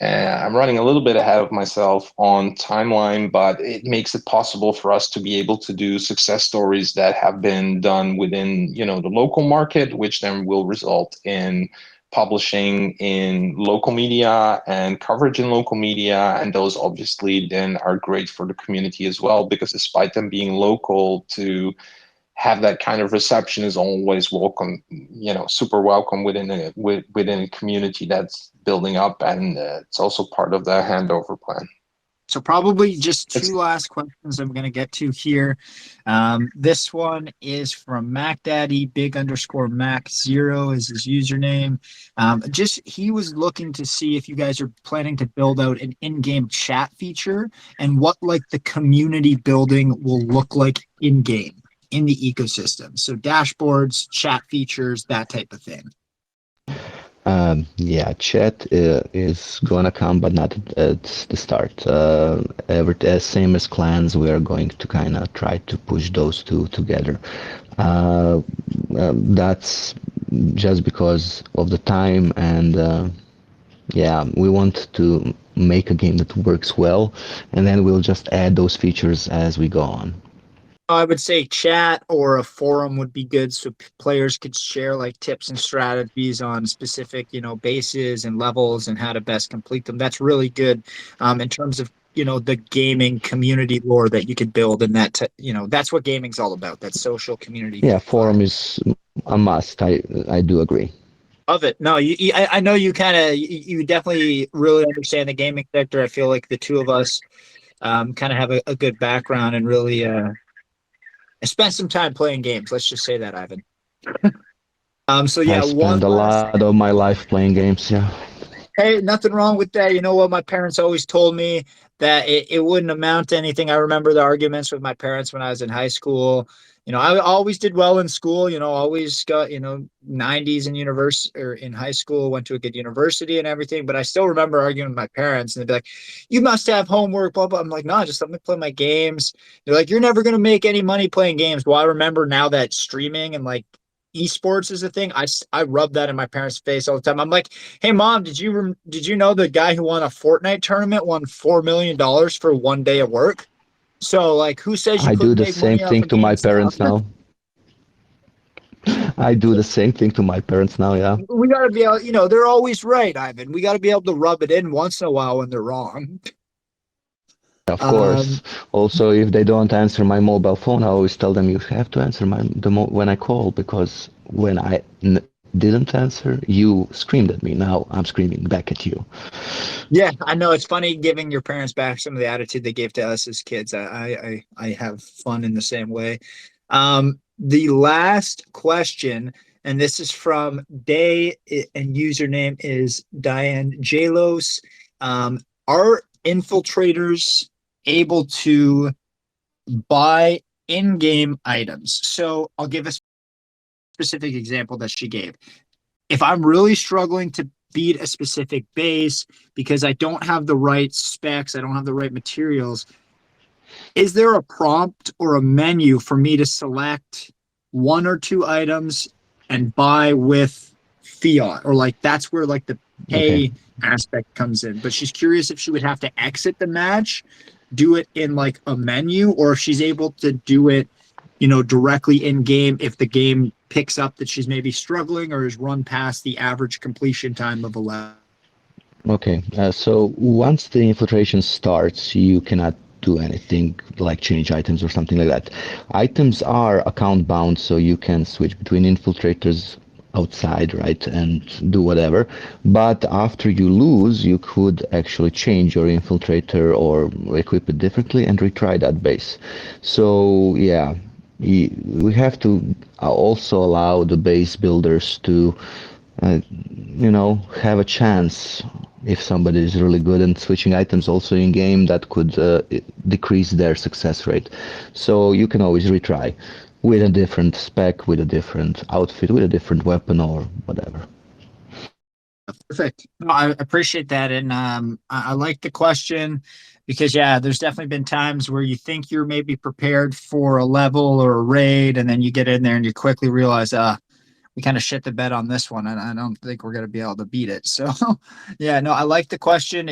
I'm running a little bit ahead of myself on timeline, but it makes it possible for us to be able to do success stories that have been done within, the local market, which then will result in publishing in local media and coverage in local media. And those obviously then are great for the community as well, because despite them being local, to have that kind of reception is always welcome, super welcome within a community that's building up, and it's also part of the handover plan. So probably just two last questions I'm going to get to here. This one is from MacDaddy, big_Mac0 is his username. He was looking to see if you guys are planning to build out an in-game chat feature and what like the community building will look like in-game in the ecosystem. So dashboards, chat features, that type of thing. Yeah, chat is gonna come, but not at the start. Same as clans, we are going to kind of try to push those two together. That's just because of the time, and yeah, we want to make a game that works well, and then we'll just add those features as we go on. I would say chat or a forum would be good, so players could share like tips and strategies on specific, bases and levels and how to best complete them. That's really good in terms of, the gaming community lore that you could build, and that's what gaming's all about. That social community. Yeah, forum is a must. I do agree. Love it. No, I know you kind of, you definitely really understand the gaming sector. I feel like the two of us kind of have a good background and really I spent some time playing games. Let's just say that, Ivan. So yeah, I spend a lot of my life playing games. Yeah. Hey, nothing wrong with that. You know what? My parents always told me that it wouldn't amount to anything. I remember the arguments with my parents when I was in high school. I always did well in school, always got, 90s in university or in high school, went to a good university and everything. But I still remember arguing with my parents, and they'd be like, you must have homework, blah, blah. I'm like, no, just let me play my games. They're like, you're never going to make any money playing games. Well, I remember now that streaming and like esports is a thing. I rub that in my parents' face all the time. I'm like, hey mom, did you know the guy who won a Fortnite tournament won $4 million for one day of work? So like, who says you I do couldn't the make same money off thing of to my games parents now. I do the same thing to my parents now, yeah. We got to be able, they're always right, Ivan. We got to be able to rub it in once in a while when they're wrong. Of course. Also, if they don't answer my mobile phone, I always tell them you have to answer when I call, because when I didn't answer, you screamed at me. Now I'm screaming back at you. Yeah, I know. It's funny giving your parents back some of the attitude they gave to us as kids. I have fun in the same way. The last question, and this is from Day, and username is Diane Jalos. Are infiltrators able to buy in-game items? So I'll give a specific example that she gave. If I'm really struggling to beat a specific base because I don't have the right specs, I don't have the right materials, is there a prompt or a menu for me to select one or two items and buy with fiat, or like that's where like the pay Okay. aspect comes in. But she's curious if she would have to exit the match, do it in like a menu, or if she's able to do it, directly in game if the game picks up that she's maybe struggling or is run past the average completion time of a level. Okay, so once the infiltration starts, you cannot do anything like change items or something like that. Items are account bound, so you can switch between infiltrators outside, right, and do whatever. But after you lose, you could actually change your infiltrator or equip it differently and retry that base. So yeah, we have to also allow the base builders to have a chance. If somebody is really good and switching items also in game, that could decrease their success rate. So you can always retry with a different spec, with a different outfit, with a different weapon or whatever. Perfect. No, I appreciate that. And I like the question because, yeah, there's definitely been times where you think you're maybe prepared for a level or a raid, and then you get in there and you quickly realize, we kind of shit the bed on this one, and I don't think we're going to be able to beat it. So, yeah, no, I like the question.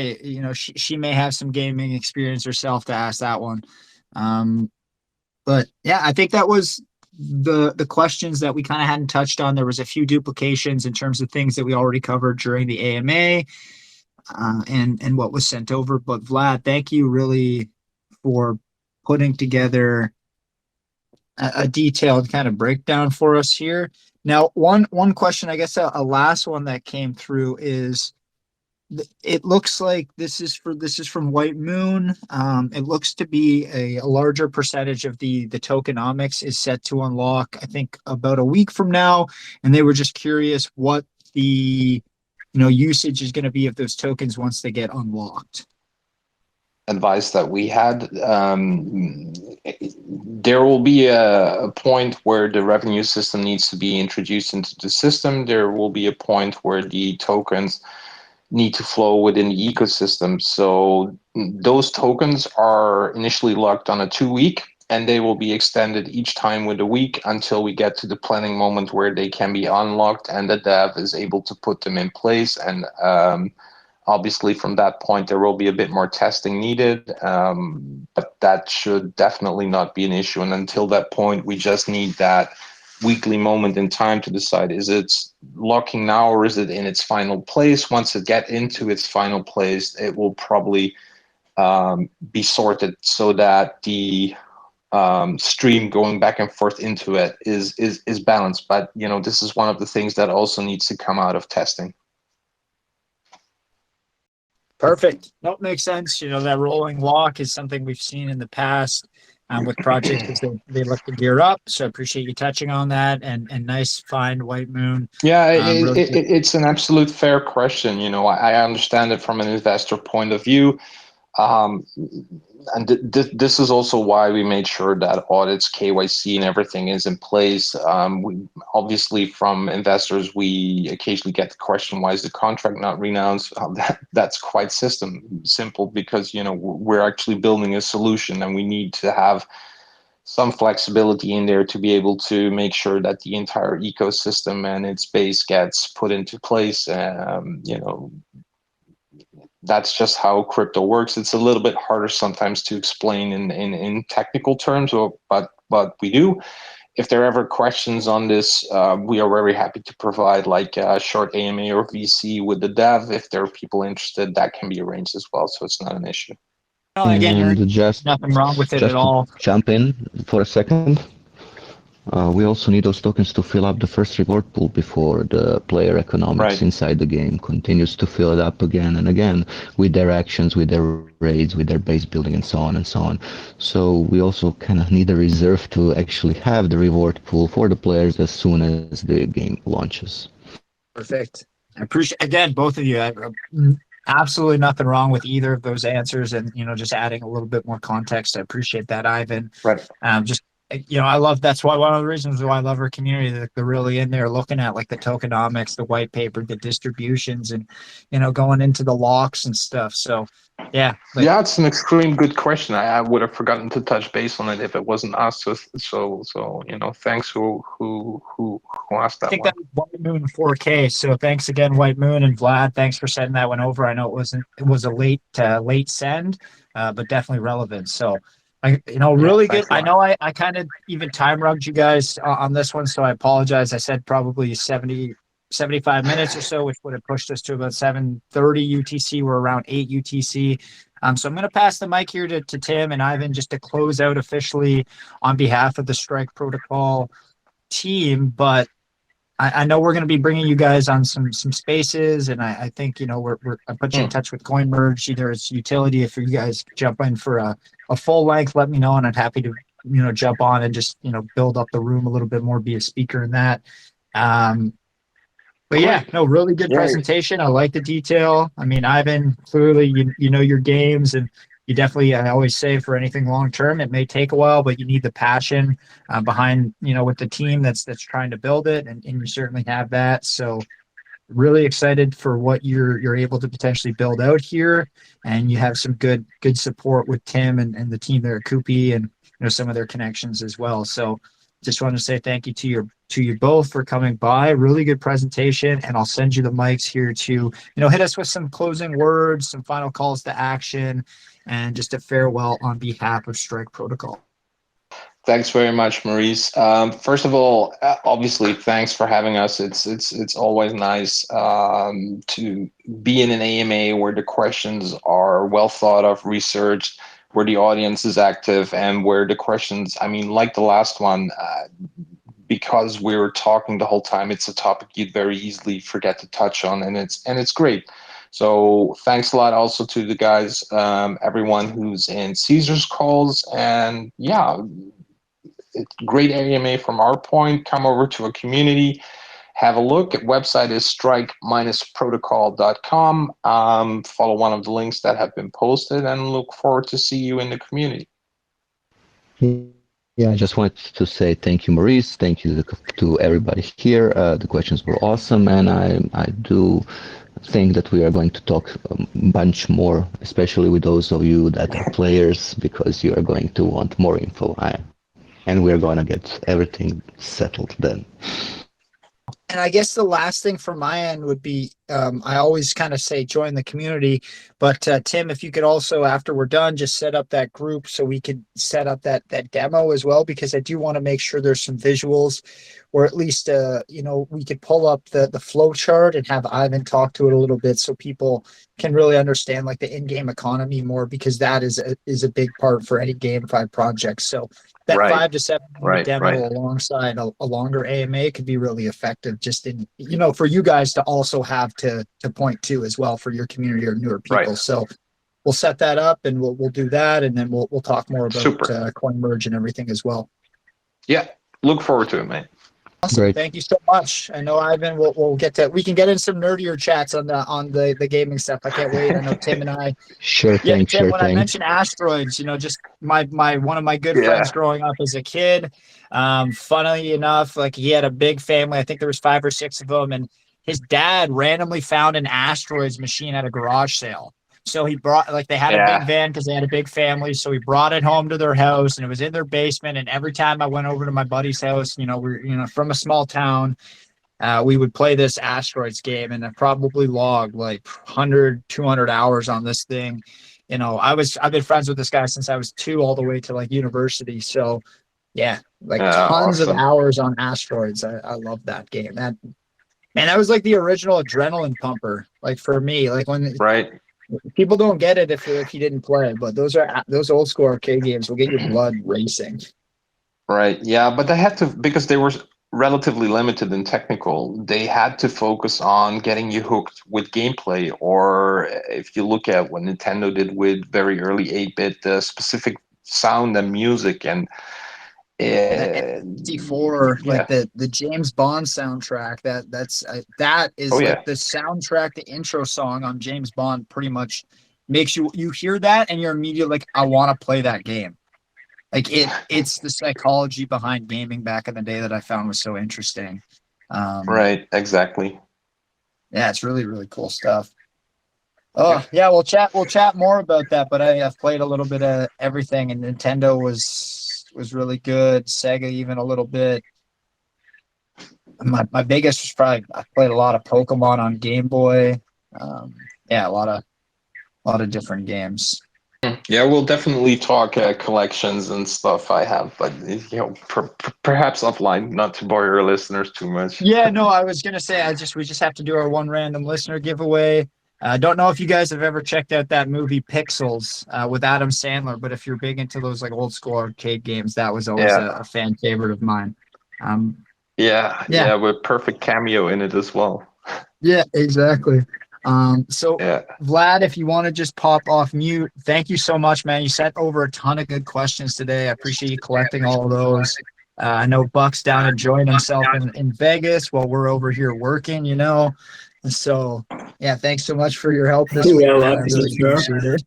She may have some gaming experience herself to ask that one. But yeah, I think that was the questions that we kind of hadn't touched on. There was a few duplications in terms of things that we already covered during the AMA, and what was sent over. But Vlad, thank you really for putting together a detailed kind of breakdown for us here. Now, one question, I guess a last one that came through is, it looks like this is from White Moon. It looks to be a larger percentage of the tokenomics is set to unlock, I think, about a week from now, and they were just curious what the usage is going to be of those tokens once they get unlocked. Advice that we had, there will be a point where the revenue system needs to be introduced into the system. There will be a point where the tokens need to flow within the ecosystem. So those tokens are initially locked on a 2-week, and they will be extended each time with a week until we get to the planning moment where they can be unlocked and the dev is able to put them in place. And obviously, from that point, there will be a bit more testing needed, but that should definitely not be an issue. And until that point, we just need that weekly moment in time to decide, is it locking now or is it in its final place? Once it gets into its final place, it will probably be sorted so that the stream going back and forth into it is balanced. But this is one of the things that also needs to come out of testing. Perfect. Nope, makes sense. That rolling lock is something we've seen in the past with projects as they look to gear up. So I appreciate you touching on that, and nice find, White Moon. Yeah, it's an absolute fair question. I understand it from an investor point of view. And this is also why we made sure that audits, KYC, and everything is in place. We obviously, from investors, we occasionally get the question, why is the contract not renounced? That's quite simple because we're actually building a solution, and we need to have some flexibility in there to be able to make sure that the entire ecosystem and its base gets put into place. That's just how crypto works. It's a little bit harder sometimes to explain in technical terms, but we do. If there are ever questions on this, we are very happy to provide like a short AMA or VC with the dev. If there are people interested, that can be arranged as well. So it's not an issue. No, again, And there's nothing wrong with it at to all. jump in for a second. We also need those tokens to fill up the first reward pool before the player economics inside the game continues to fill it up again and again with their actions, with their raids, with their base building, and so on and so on. So we also kind of need a reserve to actually have the reward pool for the players as soon as the game launches. Perfect. I appreciate, again, both of you. Absolutely nothing wrong with either of those answers, and just adding a little bit more context. I appreciate that, Ivan. Right. Just I love, that's why one of the reasons why I love our community, that they're really in there looking at like the tokenomics, the white paper, the distributions, and going into the locks and stuff. So yeah, yeah, it's an extreme good question. I would have forgotten to touch base on it if it wasn't us. So thanks who asked I that think one. that was White Moon 4K. So thanks again, White Moon and Vlad. Thanks for sending that one over. I know it was a late send, but definitely relevant. So really good. Thanks a I lot. know I kind of even time rugged you guys on this one, so I apologize. I said probably 75 minutes or so, which would have pushed us to about 7:30 UTC. We're around 8 UTC. So I'm going to pass the mic here to Tim and Ivan just to close out officially on behalf of the Strike Protocol team. But I know we're going to be bringing you guys on some spaces, and I think I put you in touch with CoinMerge. Either it's utility, if you guys jump in for a full length, let me know, and I'm happy to jump on and just build up the room a little bit more, be a speaker in that. But yeah, no, really good presentation. I like the detail. I mean, Ivan, clearly you know your games, and you definitely, I always say, for anything long term, it may take a while, but you need the passion behind, with the team that's trying to build it, and you certainly have that. So really excited for what you're able to potentially build out here, and you have some good support with Tim and the team there at Koopy, and some of their connections as well. So just want to say thank you to you both for coming by. Really good presentation, and I'll send you the mics here to hit us with some closing words, some final calls to action, and just a farewell on behalf of Strike Protocol. Thanks very much, Maurice. First of all, obviously, thanks for having us. It's always nice to be in an AMA where the questions are well thought of, researched, where the audience is active, and where the questions, I mean, like the last one, because we were talking the whole time, it's a topic you'd very easily forget to touch on, and it's great. So thanks a lot also to the guys, everyone who's in Caesar's calls, and yeah, it's great AMA from our point. Come over to a community, have a look. Website is strike-protocol.com. Follow one of the links that have been posted, and look forward to see you in the community. Yeah, I just wanted to say thank you, Maurice. Thank you to everybody here. The questions were awesome, and I do think that we are going to talk a bunch more, especially with those of you that are players, because you are going to want more info. And we're going to get everything settled then. And I guess the last thing from my end would be, I always kind of say join the community, but Tim, if you could also, after we're done, just set up that group so we could set up that demo as well, because I do want to make sure there's some visuals, or at least, we could pull up the flow chart and have Ivan talk to it a little bit so people can really understand like the in-game economy more, because that is a big part for any GameFi project. So that 5 to 7 minute demo alongside a longer AMA could be really effective, just in, for you guys to also have to point to as well for your community or newer people. So we'll set that up, and we'll do that, and then we'll talk more about CoinMerge and everything as well. Yeah, look forward to it, man. Awesome. Great. Thank you so much. I know, Ivan, we can get in some nerdier chats on the gaming stuff. I can't wait. I know Tim and I. Sure thing. Tim, when I mentioned asteroids, just my one of my good friends growing up as a kid. Funnily enough, like, he had a big family. I think there was 5 or 6 of them, and his dad randomly found an asteroids machine at a garage sale. So he brought, like, they had a big van because they had a big family. So he brought it home to their house, and it was in their basement. And every time I went over to my buddy's house, we're, from a small town, we would play this asteroids game, and I probably logged like 100, 200 hours on this thing. I've been friends with this guy since I was 2 all the way to like university. So yeah, like tons of hours on asteroids. I love that game. That was like the original adrenaline pumper. Like for me, like when people don't get it if you didn't play, but those old school arcade games will get your blood racing. Right. Yeah, but they had to, because they were relatively limited and technical, they had to focus on getting you hooked with gameplay. Or if you look at what Nintendo did with very early 8-bit, the specific sound and music, and NFT-style, like the James Bond soundtrack, that is like the soundtrack, the intro song on James Bond pretty much makes you hear that and you're immediately like, I want to play that game. Like it's the psychology behind gaming back in the day that I found was so interesting. Right, exactly. Yeah, it's really, really cool stuff. Oh yeah, we'll chat more about that. But I've played a little bit of everything, and Nintendo was really good. Sega even a little bit. My biggest was probably I played a lot of Pokemon on Game Boy. Yeah, a lot of different games. Yeah, we'll definitely talk collections and stuff I have, but perhaps offline, not to bore your listeners too much. Yeah, no, I was gonna say we just have to do our one random listener giveaway. I don't know if you guys have ever checked out that movie Pixels with Adam Sandler, but if you're big into those like old school arcade games, that was always a fan favorite of mine. Yeah, with perfect cameo in it as well. Yeah, exactly. So Yeah. Vlad, if you want to just pop off mute, thank you so much, man. You sent over a ton of good questions today. I appreciate you collecting all of those. I know Buck's down enjoying himself in Vegas while we're over here working, So yeah, thanks so much for your help this week. Well, Man. I really appreciate it.